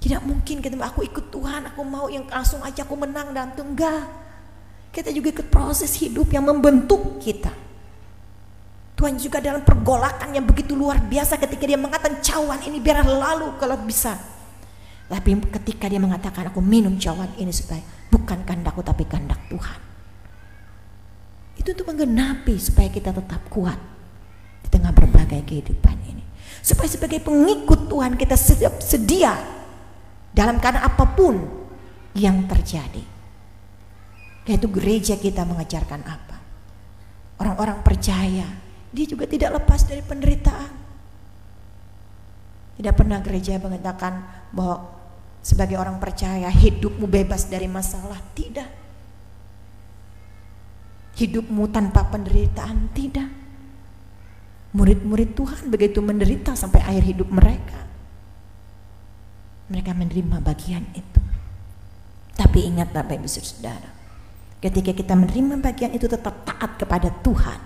Tidak mungkin kita aku ikut Tuhan, aku mau yang langsung aja aku menang dalam itu. Enggak. Kita juga ikut proses hidup yang membentuk kita. Tuhan juga dalam pergolakan yang begitu luar biasa ketika dia mengatakan cawan ini biarlah lalu kalau bisa. Tapi ketika dia mengatakan aku minum cawan ini supaya bukan kehendakku tapi kehendak Tuhan. Itu untuk menggenapi supaya kita tetap kuat di tengah berbagai kehidupan ini. Supaya sebagai pengikut Tuhan kita sedia dalam keadaan apapun yang terjadi. Yaitu gereja kita mengajarkan apa? Orang-orang percaya, dia juga tidak lepas dari penderitaan. Tidak pernah gereja mengatakan bahwa sebagai orang percaya hidupmu bebas dari masalah, tidak. Hidupmu tanpa penderitaan, tidak. Murid-murid Tuhan begitu menderita sampai akhir hidup mereka, mereka menerima bagian itu. Tapi ingat Bapak Ibu Saudara, ketika kita menerima bagian itu tetap taat kepada Tuhan,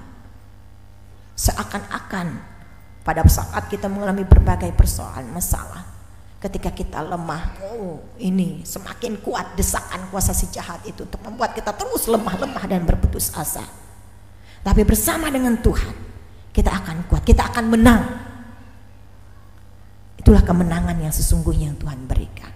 seakan-akan pada saat kita mengalami berbagai persoalan masalah, ketika kita lemah, ini semakin kuat desakan kuasa si jahat itu untuk membuat kita terus lemah dan berputus asa. Tapi bersama dengan Tuhan, kita akan kuat, kita akan menang. Itulah kemenangan yang sesungguhnya yang Tuhan berikan.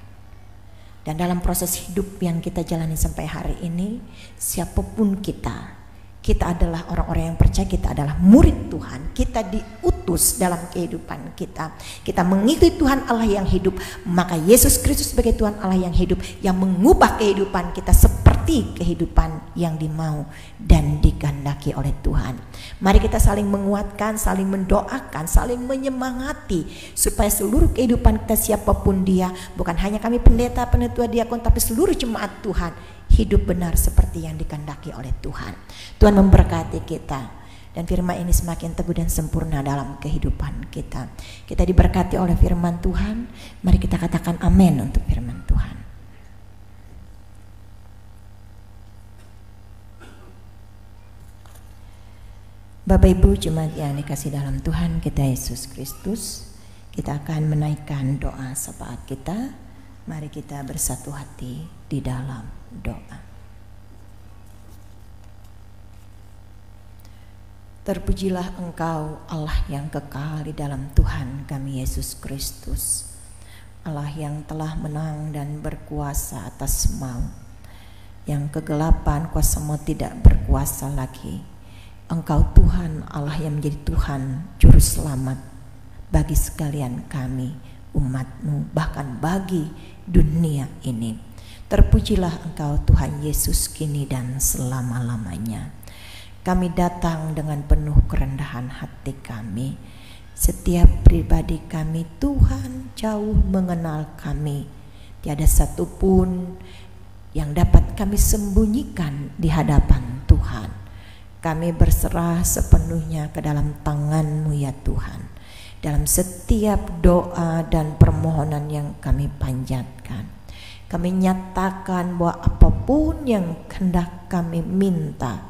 Dan dalam proses hidup yang kita jalani sampai hari ini, siapapun kita adalah orang-orang yang percaya, kita adalah murid Tuhan, kita diutus dalam kehidupan kita. Kita mengikuti Tuhan Allah yang hidup, maka Yesus Kristus sebagai Tuhan Allah yang hidup, yang mengubah kehidupan kita seperti kehidupan yang dimau dan dikehendaki oleh Tuhan. Mari kita saling menguatkan, saling mendoakan, saling menyemangati, supaya seluruh kehidupan kita siapapun dia, bukan hanya kami pendeta, penetua, diakon, tapi seluruh jemaat Tuhan, hidup benar seperti yang dikehendaki oleh Tuhan. Tuhan memberkati kita, dan firman ini semakin teguh dan sempurna dalam kehidupan kita. Kita diberkati oleh firman Tuhan. Mari kita katakan amin untuk firman Tuhan. Bapak Ibu jemaat yang dikasih dalam Tuhan kita Yesus Kristus, kita akan menaikkan doa syafaat kita. Mari kita bersatu hati di dalam doa. Terpujilah Engkau Allah yang kekal di dalam Tuhan kami Yesus Kristus, Allah yang telah menang dan berkuasa atas maut, yang kegelapan kuasa maut tidak berkuasa lagi. Engkau Tuhan Allah yang menjadi Tuhan Juru Selamat bagi sekalian kami umat-Mu, bahkan bagi dunia ini. Terpujilah Engkau Tuhan Yesus kini dan selama-lamanya. Kami datang dengan penuh kerendahan hati kami. Setiap pribadi kami Tuhan jauh mengenal kami. Tiada satupun yang dapat kami sembunyikan di hadapan Tuhan. Kami berserah sepenuhnya ke dalam tangan-Mu ya Tuhan, dalam setiap doa dan permohonan yang kami panjatkan. Kami nyatakan bahwa apapun yang hendak kami minta,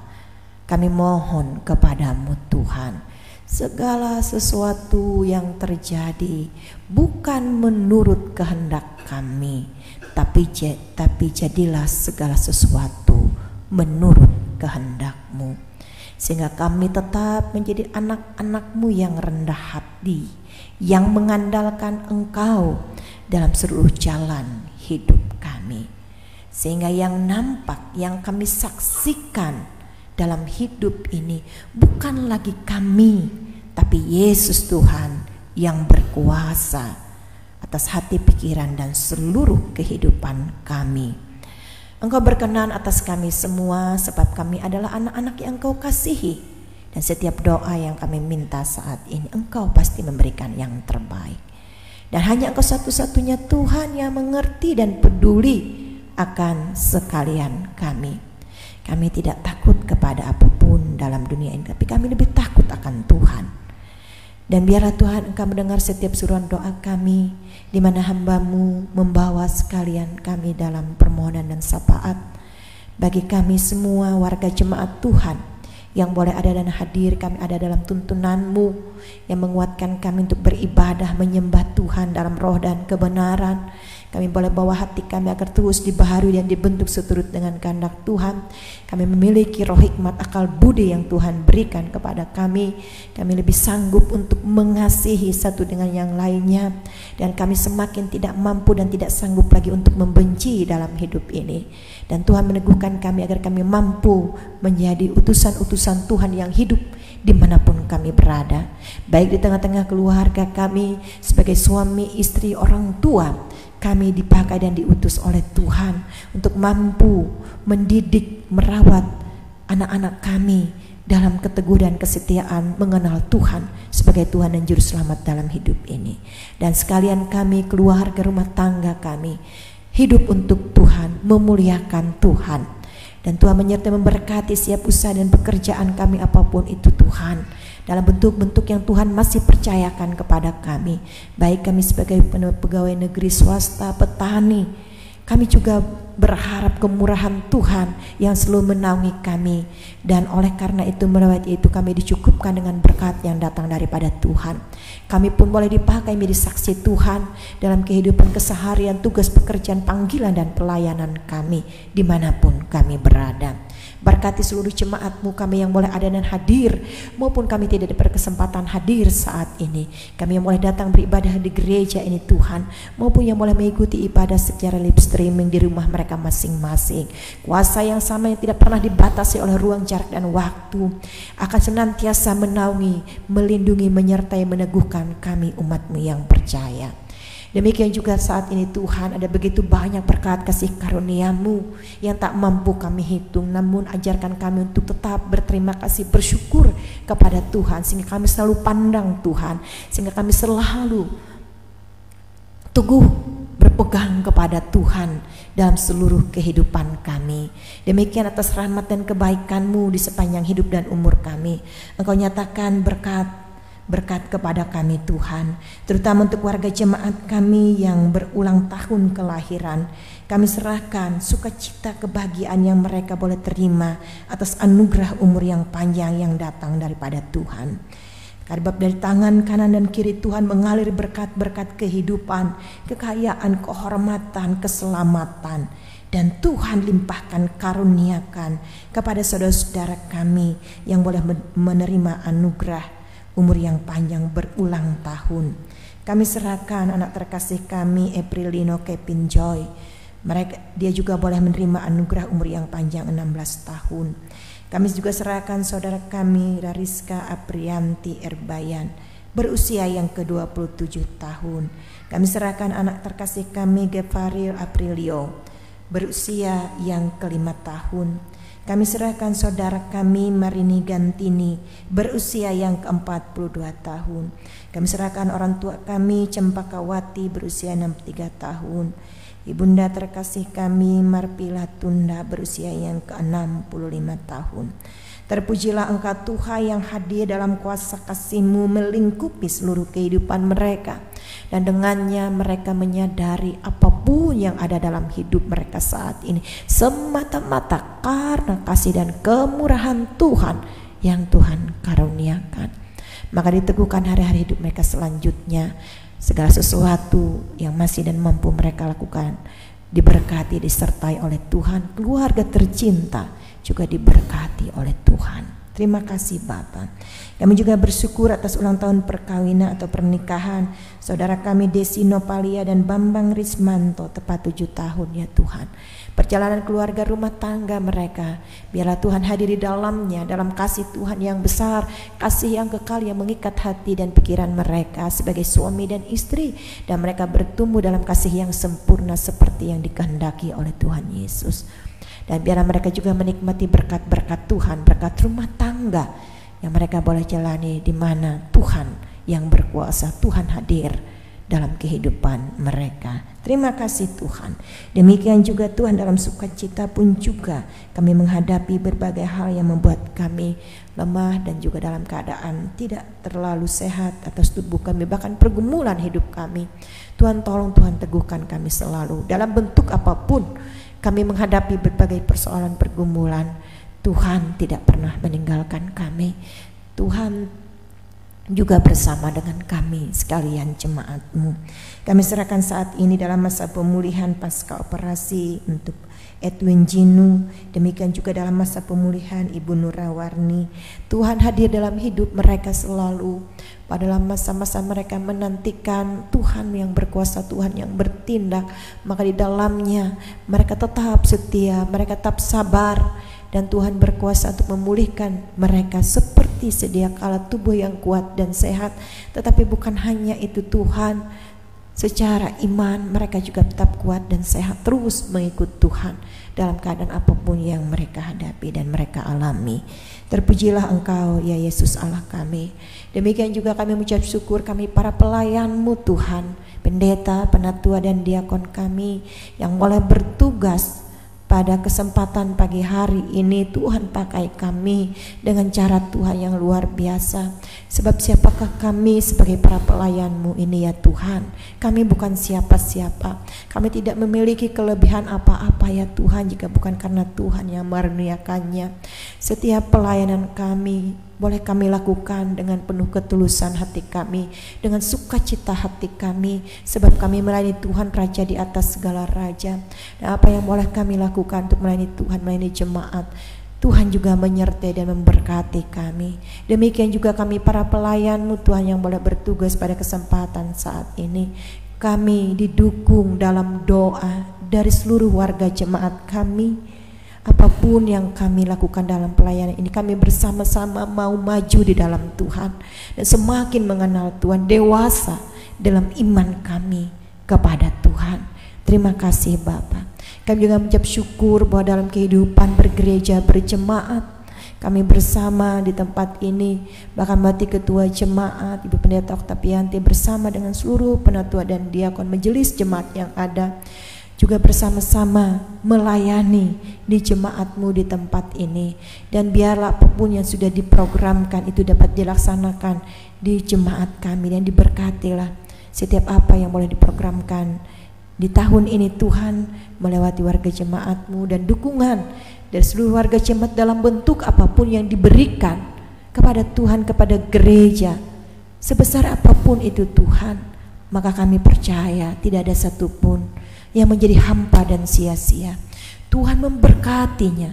kami mohon kepadamu Tuhan. Segala sesuatu yang terjadi bukan menurut kehendak kami, tapi jadilah segala sesuatu menurut kehendak-Mu, sehingga kami tetap menjadi anak-anak-Mu yang rendah hati, yang mengandalkan Engkau dalam seluruh jalan hidup kami. Sehingga yang nampak, yang kami saksikan dalam hidup ini bukan lagi kami, tapi Yesus Tuhan yang berkuasa atas hati, pikiran, dan seluruh kehidupan kami. Engkau berkenan atas kami semua, sebab kami adalah anak-anak yang Engkau kasihi. Dan setiap doa yang kami minta saat ini, Engkau pasti memberikan yang terbaik. Dan hanya Engkau satu-satunya Tuhan yang mengerti dan peduli akan sekalian kami. Kami tidak takut kepada apapun dalam dunia ini, tapi kami lebih takut akan Tuhan. Dan biarlah Tuhan Engkau mendengar setiap suruhan doa kami, di mana hamba-Mu membawa sekalian kami dalam permohonan dan syafaat. Bagi kami semua warga jemaat Tuhan yang boleh ada dan hadir, kami ada dalam tuntunan-Mu yang menguatkan kami untuk beribadah, menyembah Tuhan dalam roh dan kebenaran. Kami boleh bawa hati kami agar terus dibaharui dan dibentuk seturut dengan kehendak Tuhan. Kami memiliki roh hikmat, akal budi yang Tuhan berikan kepada kami. Kami lebih sanggup untuk mengasihi satu dengan yang lainnya. Dan kami semakin tidak mampu dan tidak sanggup lagi untuk membenci dalam hidup ini. Dan Tuhan meneguhkan kami agar kami mampu menjadi utusan-utusan Tuhan yang hidup dimanapun kami berada. Baik di tengah-tengah keluarga kami, sebagai suami, istri, orang tua, kami dipakai dan diutus oleh Tuhan untuk mampu mendidik, merawat anak-anak kami dalam keteguhan dan kesetiaan mengenal Tuhan sebagai Tuhan dan Juru Selamat dalam hidup ini. Dan sekalian kami, keluarga rumah tangga kami, hidup untuk Tuhan, memuliakan Tuhan. Dan Tuhan menyertai memberkati setiap usaha dan pekerjaan kami apapun itu Tuhan, dalam bentuk-bentuk yang Tuhan masih percayakan kepada kami. Baik kami sebagai pegawai negeri swasta, petani, kami juga berharap kemurahan Tuhan yang selalu menaungi kami. Dan oleh karena itu, melewati itu kami dicukupkan dengan berkat yang datang daripada Tuhan. Kami pun boleh dipakai menjadi saksi Tuhan dalam kehidupan keseharian, tugas pekerjaan, panggilan dan pelayanan kami dimanapun kami berada. Berkati seluruh jemaat-Mu kami yang boleh ada dan hadir, maupun kami tidak berkesempatan hadir saat ini. Kami yang boleh datang beribadah di gereja ini Tuhan, maupun yang boleh mengikuti ibadah secara live streaming di rumah mereka masing-masing. Kuasa yang sama yang tidak pernah dibatasi oleh ruang, jarak dan waktu akan senantiasa menaungi, melindungi, menyertai, meneguhkan kami umat-Mu yang percaya. Demikian juga saat ini Tuhan, ada begitu banyak berkat kasih karunia-Mu yang tak mampu kami hitung. Namun ajarkan kami untuk tetap berterima kasih, bersyukur kepada Tuhan, sehingga kami selalu pandang Tuhan, sehingga kami selalu teguh berpegang kepada Tuhan dalam seluruh kehidupan kami. Demikian atas rahmat dan kebaikan-Mu di sepanjang hidup dan umur kami. Engkau nyatakan berkat kepada kami Tuhan, terutama untuk warga jemaat kami yang berulang tahun kelahiran. Kami serahkan sukacita kebahagiaan yang mereka boleh terima atas anugerah umur yang panjang yang datang daripada Tuhan. Karena dari tangan kanan dan kiri Tuhan mengalir berkat-berkat kehidupan, kekayaan, kehormatan, keselamatan. Dan Tuhan limpahkan, karuniakan kepada saudara-saudara kami yang boleh menerima anugerah umur yang panjang berulang tahun. Kami serahkan anak terkasih kami Aprilino Kevin Joy. Dia juga boleh menerima anugerah umur yang panjang 16 tahun. Kami juga serahkan saudara kami Rariska Aprianti Erbayan berusia yang ke-27 tahun. Kami serahkan anak terkasih kami Gevaril Aprilio berusia yang ke-5 tahun. Kami serahkan saudara kami Marini Gantini berusia yang ke-42 tahun. Kami serahkan orang tua kami Cempakawati berusia 63 tahun. Ibunda terkasih kami Marpila Tunda berusia yang ke-65 tahun. Terpujilah Engkau Tuhan yang hadir dalam kuasa kasih-Mu melingkupi seluruh kehidupan mereka. Dan dengannya mereka menyadari apapun yang ada dalam hidup mereka saat ini semata-mata karena kasih dan kemurahan Tuhan yang Tuhan karuniakan. Maka diteguhkan hari-hari hidup mereka selanjutnya. Segala sesuatu yang masih dan mampu mereka lakukan diberkati, disertai oleh Tuhan. Keluarga tercinta juga diberkati oleh Tuhan. Terima kasih Bapa. Kami juga bersyukur atas ulang tahun perkawinan atau pernikahan saudara kami Desi Nopalia dan Bambang Rismanto tepat 7 tahun ya Tuhan. Perjalanan keluarga rumah tangga mereka, biarlah Tuhan hadir di dalamnya dalam kasih Tuhan yang besar, kasih yang kekal yang mengikat hati dan pikiran mereka sebagai suami dan istri, dan mereka bertumbuh dalam kasih yang sempurna seperti yang dikehendaki oleh Tuhan Yesus. Dan biarlah mereka juga menikmati berkat-berkat Tuhan, berkat rumah tangga yang mereka boleh jalani di mana Tuhan yang berkuasa, Tuhan hadir dalam kehidupan mereka. Terima kasih Tuhan. Demikian juga Tuhan, dalam sukacita pun juga kami menghadapi berbagai hal yang membuat kami lemah dan juga dalam keadaan tidak terlalu sehat atas tubuh kami, bahkan pergumulan hidup kami. Tuhan tolong, Tuhan teguhkan kami selalu dalam bentuk apapun kami menghadapi berbagai persoalan pergumulan. Tuhan tidak pernah meninggalkan kami. Tuhan juga bersama dengan kami sekalian jemaat-Mu. Kami serahkan saat ini dalam masa pemulihan pasca operasi untuk Edwin Jinu, demikian juga dalam masa pemulihan Ibu Nurawarni. Tuhan hadir dalam hidup mereka selalu. Pada dalam masa-masa mereka menantikan Tuhan yang berkuasa, Tuhan yang bertindak, maka di dalamnya mereka tetap setia, mereka tetap sabar, dan Tuhan berkuasa untuk memulihkan mereka seperti sedia kala tubuh yang kuat dan sehat. Tetapi bukan hanya itu Tuhan, secara iman mereka juga tetap kuat dan sehat terus mengikut Tuhan dalam keadaan apapun yang mereka hadapi dan mereka alami. Terpujilah Engkau ya Yesus Allah kami. Demikian juga kami mengucap syukur kami para pelayan-Mu Tuhan, pendeta, penatua dan diakon kami yang boleh bertugas pada kesempatan pagi hari ini. Tuhan pakai kami dengan cara Tuhan yang luar biasa. Sebab siapakah kami sebagai para pelayan-Mu ini ya Tuhan? Kami bukan siapa-siapa. Kami tidak memiliki kelebihan apa-apa ya Tuhan, jika bukan karena Tuhan yang mengaruniakannya. Setiap pelayanan kami boleh kami lakukan dengan penuh ketulusan hati kami, dengan sukacita hati kami, sebab kami melayani Tuhan Raja di atas segala raja. Dan apa yang boleh kami lakukan untuk melayani Tuhan, melayani jemaat, Tuhan juga menyertai dan memberkati kami. Demikian juga kami para pelayan-Mu Tuhan yang boleh bertugas pada kesempatan saat ini. Kami didukung dalam doa dari seluruh warga jemaat kami. Apapun yang kami lakukan dalam pelayanan ini, kami bersama-sama mau maju di dalam Tuhan dan semakin mengenal Tuhan, dewasa dalam iman kami kepada Tuhan. Terima kasih Bapa. Kami juga mengucap syukur bahwa dalam kehidupan bergereja, berjemaat, kami bersama di tempat ini, bahkan Bati Ketua Jemaat, Ibu Pendeta Oktavianti bersama dengan seluruh penatua dan diakon majelis jemaat yang ada, juga bersama-sama melayani di jemaat-Mu di tempat ini. Dan biarlah apapun yang sudah diprogramkan itu dapat dilaksanakan di jemaat kami, dan diberkatilah setiap apa yang boleh diprogramkan di tahun ini Tuhan, melewati warga jemaat-Mu dan dukungan dari seluruh warga jemaat dalam bentuk apapun yang diberikan kepada Tuhan, kepada gereja, sebesar apapun itu Tuhan, maka kami percaya tidak ada satupun yang menjadi hampa dan sia-sia. Tuhan memberkatinya,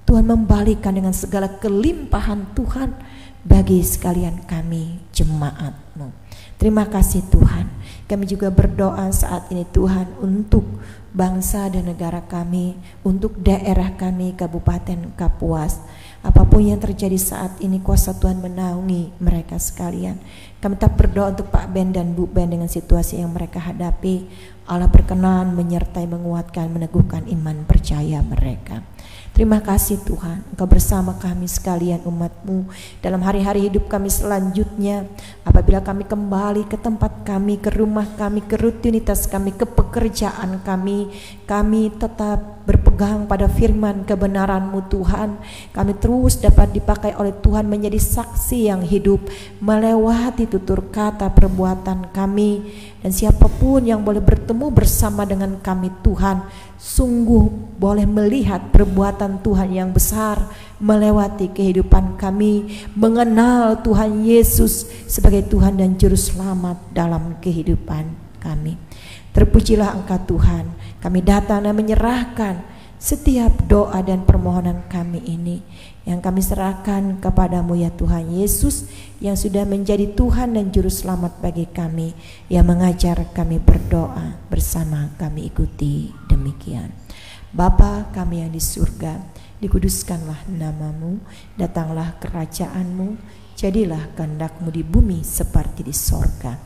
Tuhan membalikan dengan segala kelimpahan Tuhan bagi sekalian kami jemaat-Mu. Terima kasih Tuhan. Kami juga berdoa saat ini Tuhan untuk bangsa dan negara kami, untuk daerah kami Kabupaten Kapuas. Apapun yang terjadi saat ini, kuasa Tuhan menaungi mereka sekalian. Kami tetap berdoa untuk Pak Ben dan Bu Ben dengan situasi yang mereka hadapi. Allah berkenan menyertai, menguatkan, meneguhkan iman percaya mereka. Terima kasih Tuhan, Engkau bersama kami sekalian umat-Mu dalam hari-hari hidup kami selanjutnya. Apabila kami kembali ke tempat kami, ke rumah kami, ke rutinitas kami, ke pekerjaan kami, kami tetap berpegang pada firman kebenaran-Mu Tuhan. Kami terus dapat dipakai oleh Tuhan menjadi saksi yang hidup, melewati tutur kata perbuatan kami. Dan siapapun yang boleh bertemu bersama dengan kami Tuhan, sungguh boleh melihat perbuatan Tuhan yang besar melewati kehidupan kami, mengenal Tuhan Yesus sebagai Tuhan dan Juru Selamat dalam kehidupan kami. Terpujilah Engkau Tuhan. Kami datang dan menyerahkan setiap doa dan permohonan kami ini, yang kami serahkan kepadamu ya Tuhan Yesus, yang sudah menjadi Tuhan dan Juru Selamat bagi kami, yang mengajar kami berdoa bersama kami ikuti demikian. Bapa kami yang di surga, dikuduskanlah namamu, datanglah kerajaanmu, jadilah kehendak-Mu di bumi seperti di sorga.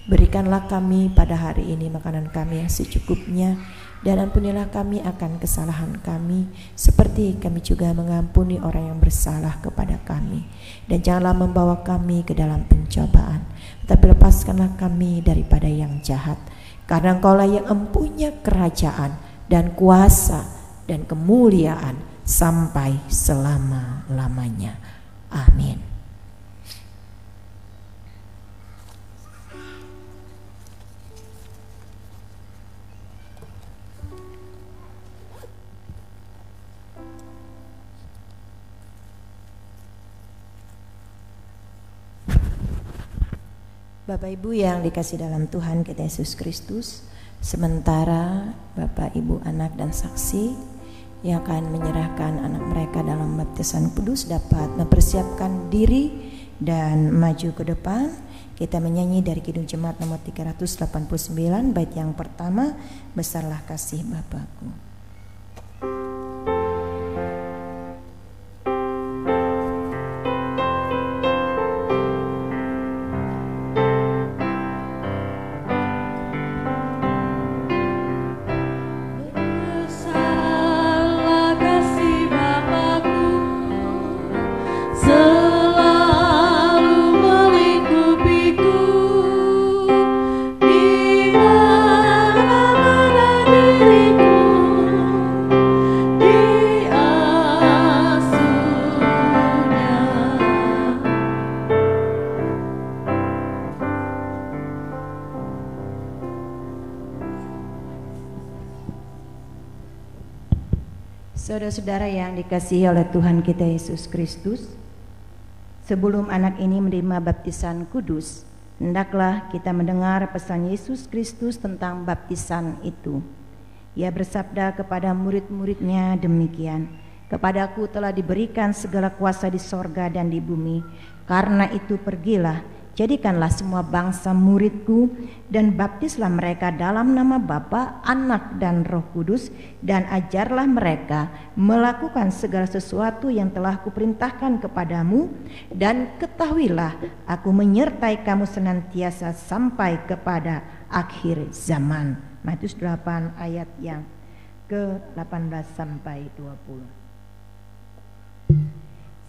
Berikanlah kami pada hari ini makanan kami yang secukupnya, dan ampunilah kami akan kesalahan kami, seperti kami juga mengampuni orang yang bersalah kepada kami. Dan janganlah membawa kami ke dalam pencobaan, tetapi lepaskanlah kami daripada yang jahat. Karena Engkaulah yang mempunyai kerajaan dan kuasa dan kemuliaan sampai selama-lamanya. Amin. Bapak Ibu yang dikasih dalam Tuhan kita Yesus Kristus, sementara Bapak Ibu anak dan saksi yang akan menyerahkan anak mereka dalam baptisan kudus dapat mempersiapkan diri dan maju ke depan. Kita menyanyi dari Kidung Jemaat nomor 389 bait yang pertama, Besarlah Kasih Bapakku. Saudara-saudara yang dikasihi oleh Tuhan kita Yesus Kristus, sebelum anak ini menerima baptisan kudus, hendaklah kita mendengar pesan Yesus Kristus tentang baptisan itu. Ia bersabda kepada murid-muridnya demikian, "Kepadaku telah diberikan segala kuasa di sorga dan di bumi. Karena itu pergilah, jadikanlah semua bangsa muridku dan baptislah mereka dalam nama Bapa, Anak dan Roh Kudus, dan ajarlah mereka melakukan segala sesuatu yang telah kuperintahkan kepadamu, dan ketahuilah aku menyertai kamu senantiasa sampai kepada akhir zaman." Matius 8 ayat yang ke-18 sampai 20.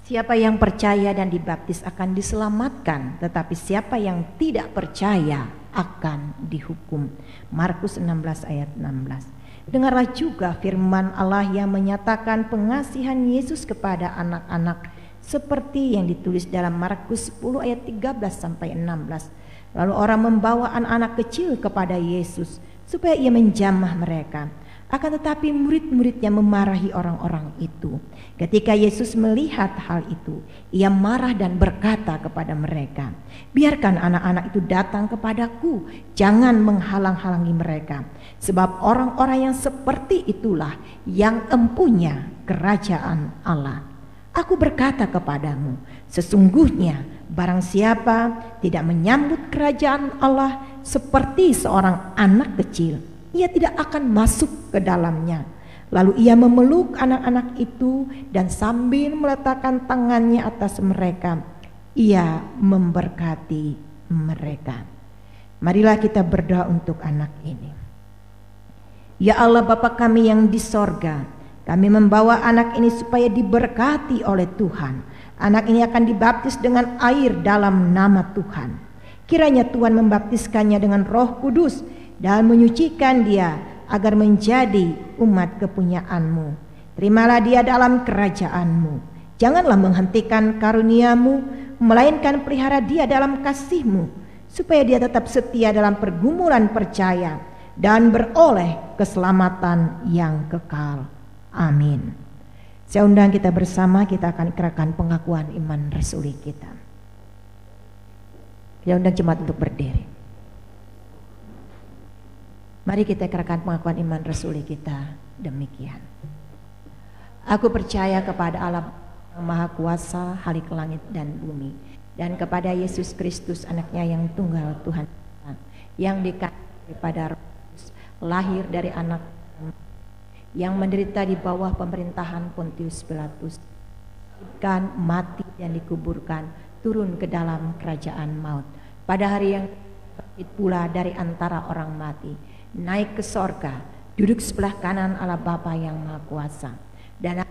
Siapa yang percaya dan dibaptis akan diselamatkan, tetapi siapa yang tidak percaya akan dihukum. Markus 16 ayat 16. Dengarlah juga firman Allah yang menyatakan pengasihan Yesus kepada anak-anak seperti yang ditulis dalam Markus 10 ayat 13 sampai 16. Lalu orang membawa anak-anak kecil kepada Yesus supaya ia menjamah mereka. Akan tetapi murid-muridnya memarahi orang-orang itu. Ketika Yesus melihat hal itu, ia marah dan berkata kepada mereka, "Biarkan anak-anak itu datang kepadaku, jangan menghalang-halangi mereka. Sebab orang-orang yang seperti itulah yang empunya kerajaan Allah. Aku berkata kepadamu, sesungguhnya barang siapa tidak menyambut kerajaan Allah seperti seorang anak kecil, ia tidak akan masuk ke dalamnya." Lalu ia memeluk anak-anak itu dan sambil meletakkan tangannya atas mereka, ia memberkati mereka. Marilah kita berdoa untuk anak ini. Ya Allah Bapa kami yang di sorga, kami membawa anak ini supaya diberkati oleh Tuhan. Anak ini akan dibaptis dengan air dalam nama Tuhan. Kiranya Tuhan membaptiskannya dengan Roh Kudus dan menyucikan dia agar menjadi umat kepunyaan-Mu. Terimalah dia dalam kerajaan-Mu. Janganlah menghentikan karunia-Mu, melainkan pelihara dia dalam kasih-Mu, supaya dia tetap setia dalam pergumulan percaya dan beroleh keselamatan yang kekal. Amin. Saya undang kita bersama, kita akan ikrarkan pengakuan iman rasuli kita. Saya undang jemaat untuk berdiri. Mari kita ikrarkan pengakuan iman rasuli kita demikian. Aku percaya kepada Allah yang Maha Kuasa, Khalik langit dan bumi, dan kepada Yesus Kristus anaknya yang tunggal Tuhan, yang dikasihi pada Roh Kudus, lahir dari anak yang menderita di bawah pemerintahan Pontius Pilatus, kan mati dan dikuburkan, turun ke dalam kerajaan maut. Pada hari yang bangkit pula dari antara orang mati, naik ke sorga, duduk sebelah kanan Allah Bapa yang Maha Kuasa, dan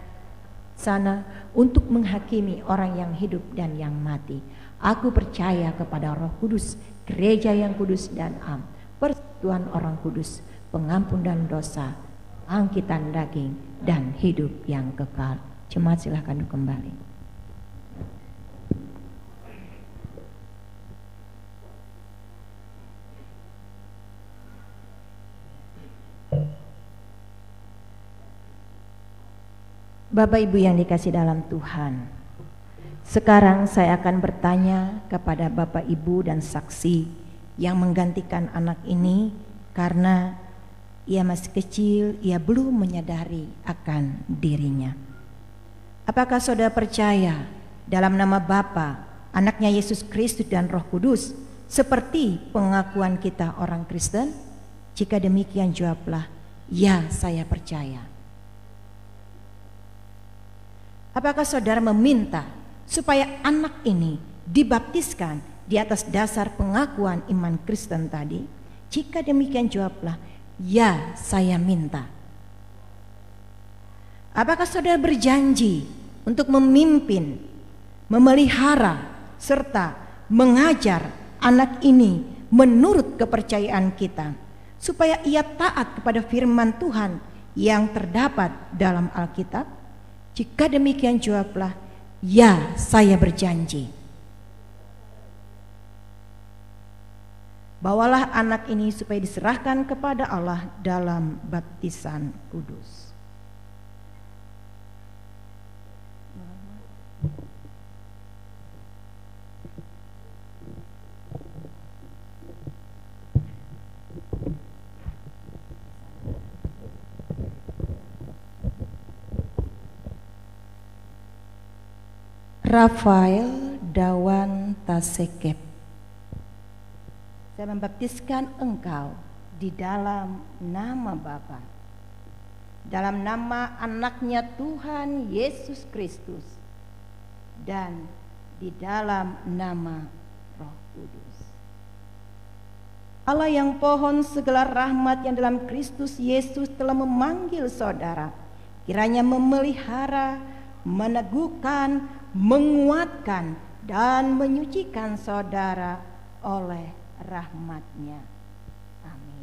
sana untuk menghakimi orang yang hidup dan yang mati. Aku percaya kepada Roh Kudus, gereja yang kudus dan am, persekutuan orang kudus, pengampunan dosa, bangkitan daging, dan hidup yang kekal. Jemaat silakan kembali. Bapak Ibu yang dikasih dalam Tuhan, sekarang saya akan bertanya kepada Bapak Ibu dan saksi yang menggantikan anak ini, karena ia masih kecil, ia belum menyadari akan dirinya. Apakah saudara percaya dalam nama Bapa, anaknya Yesus Kristus dan Roh Kudus, seperti pengakuan kita orang Kristen? Jika demikian jawablah, ya saya percaya. Apakah saudara meminta supaya anak ini dibaptiskan di atas dasar pengakuan iman Kristen tadi? Jika demikian jawablah, ya saya minta. Apakah saudara berjanji untuk memimpin, memelihara, serta mengajar anak ini menurut kepercayaan kita, supaya ia taat kepada firman Tuhan yang terdapat dalam Alkitab? Jika demikian jawablah, ya saya berjanji. Bawalah anak ini supaya diserahkan kepada Allah dalam baptisan kudus. Rafael Dawan Tasekep. Saya membaptiskan engkau di dalam nama Bapa, dalam nama anaknya Tuhan Yesus Kristus, dan di dalam nama Roh Kudus. Allah yang pohon segala rahmat yang dalam Kristus Yesus telah memanggil saudara, kiranya memelihara, meneguhkan, menguatkan, dan menyucikan saudara oleh rahmat-Nya. Amin.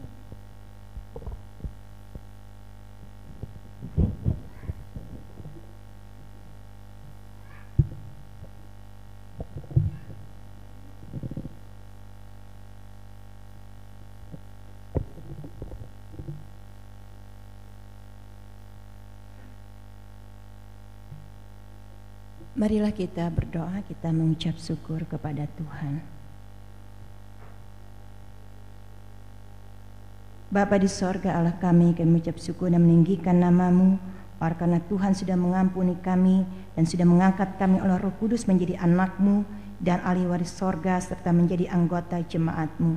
Marilah kita berdoa, kita mengucap syukur kepada Tuhan. Bapa di sorga, Allah kami mengucap syukur dan meninggikan nama-Mu, karena Tuhan sudah mengampuni kami dan sudah mengangkat kami oleh Roh Kudus menjadi anak-Mu dan ahli waris sorga serta menjadi anggota jemaat-Mu.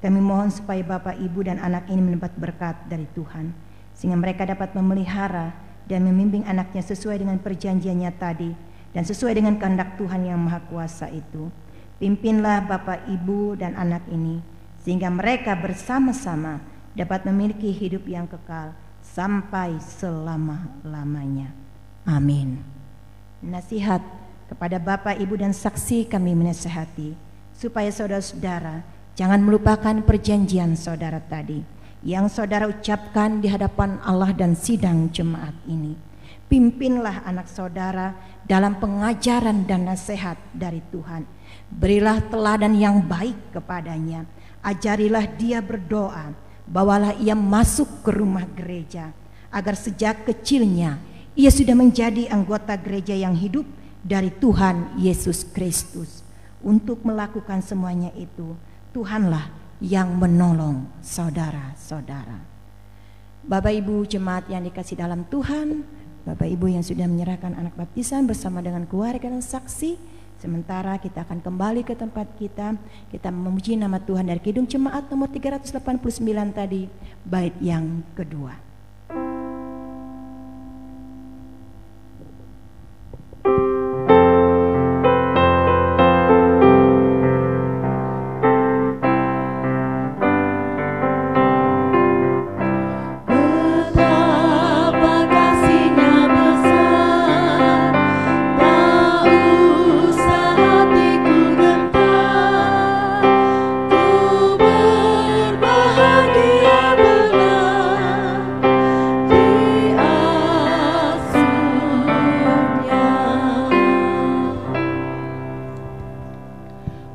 Kami mohon supaya Bapak, Ibu, dan anak ini mendapat berkat dari Tuhan, sehingga mereka dapat memelihara dan membimbing anaknya sesuai dengan perjanjiannya tadi, dan sesuai dengan kehendak Tuhan yang Maha Kuasa itu. Pimpinlah Bapak, Ibu, dan anak ini, sehingga mereka bersama-sama dapat memiliki hidup yang kekal sampai selama-lamanya. Amin. Nasihat kepada Bapak, Ibu, dan saksi kami menasihati, supaya saudara-saudara jangan melupakan perjanjian saudara tadi, yang saudara ucapkan di hadapan Allah dan sidang jemaat ini. Pimpinlah anak saudara dalam pengajaran dan nasihat dari Tuhan. Berilah teladan yang baik kepadanya. Ajarilah dia berdoa. Bawalah ia masuk ke rumah gereja, agar sejak kecilnya ia sudah menjadi anggota gereja yang hidup dari Tuhan Yesus Kristus. Untuk melakukan semuanya itu, Tuhanlah yang menolong saudara-saudara. Bapak Ibu jemaat yang dikasihi dalam Tuhan, Bapak Ibu yang sudah menyerahkan anak baptisan bersama dengan keluarga dan saksi, sementara kita akan kembali ke tempat kita memuji nama Tuhan dari Kidung Jemaat nomor 389 tadi, bait yang kedua.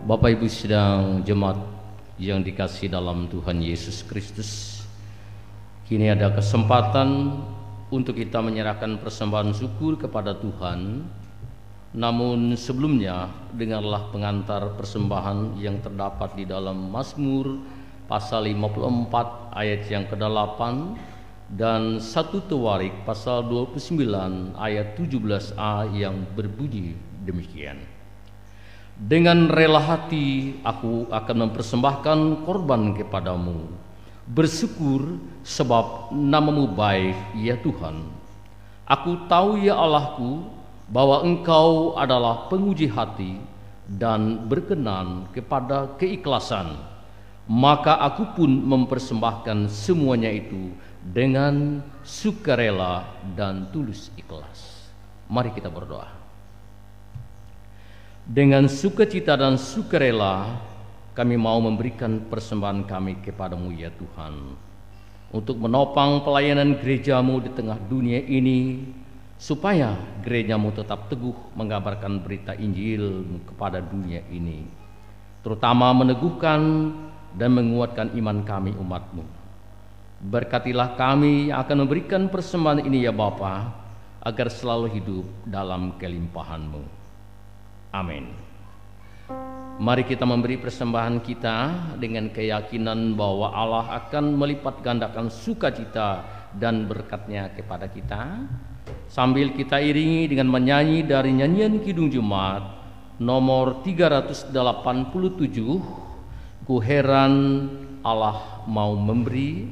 Bapak Ibu sidang jemaat yang dikasihi dalam Tuhan Yesus Kristus, kini ada kesempatan untuk kita menyerahkan persembahan syukur kepada Tuhan. Namun sebelumnya, dengarlah pengantar persembahan yang terdapat di dalam Mazmur pasal 54 ayat yang ke-8 dan 1 Tawarik pasal 29 ayat 17a yang berbunyi demikian. Dengan rela hati aku akan mempersembahkan korban kepadamu, bersyukur sebab nama-Mu baik ya Tuhan. Aku tahu ya Allahku bahwa Engkau adalah penguji hati dan berkenan kepada keikhlasan, maka aku pun mempersembahkan semuanya itu dengan sukarela dan tulus ikhlas. Mari kita berdoa. Dengan sukacita dan sukarela kami mau memberikan persembahan kami kepadamu ya Tuhan, untuk menopang pelayanan gerejamu di tengah dunia ini, supaya gerejamu tetap teguh mengabarkan berita Injil kepada dunia ini, terutama meneguhkan dan menguatkan iman kami umatmu. Berkatilah kami yang akan memberikan persembahan ini ya Bapa, agar selalu hidup dalam kelimpahan-Mu. Amin. Mari kita memberi persembahan kita dengan keyakinan bahwa Allah akan melipat gandakan sukacita dan berkat-Nya kepada kita. Sambil kita iringi dengan menyanyi dari nyanyian Kidung Jumat nomor 387, Ku heran Allah mau memberi.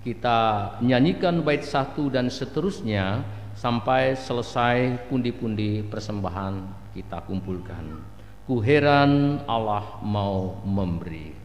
Kita nyanyikan bait 1 dan seterusnya sampai selesai pundi-pundi persembahan kita kumpulkan. Ku heran Allah mau memberi.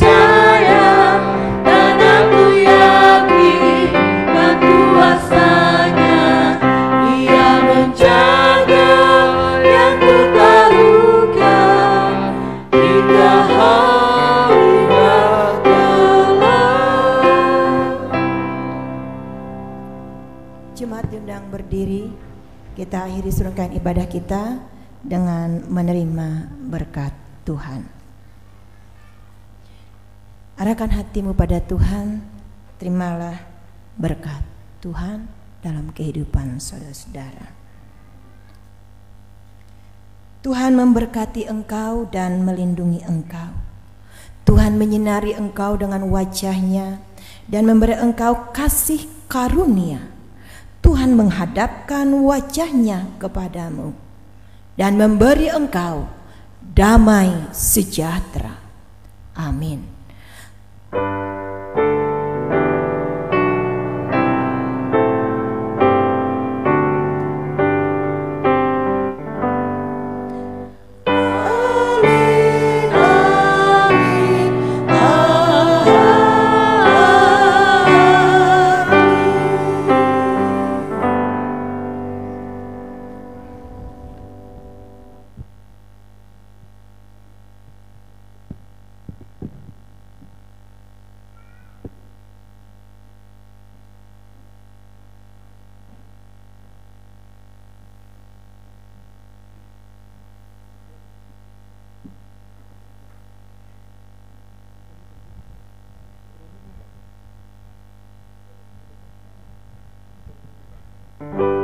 percaya berdiri, kita akhiri serangkaian ibadah kita dengan menerima berkat Tuhan. Arahkan hatimu pada Tuhan, terimalah berkat Tuhan dalam kehidupan saudara-saudara. Tuhan memberkati engkau dan melindungi engkau. Tuhan menyinari engkau dengan wajah-Nya dan memberi engkau kasih karunia. Tuhan menghadapkan wajah-Nya kepadamu dan memberi engkau damai sejahtera. Amin. Thank you.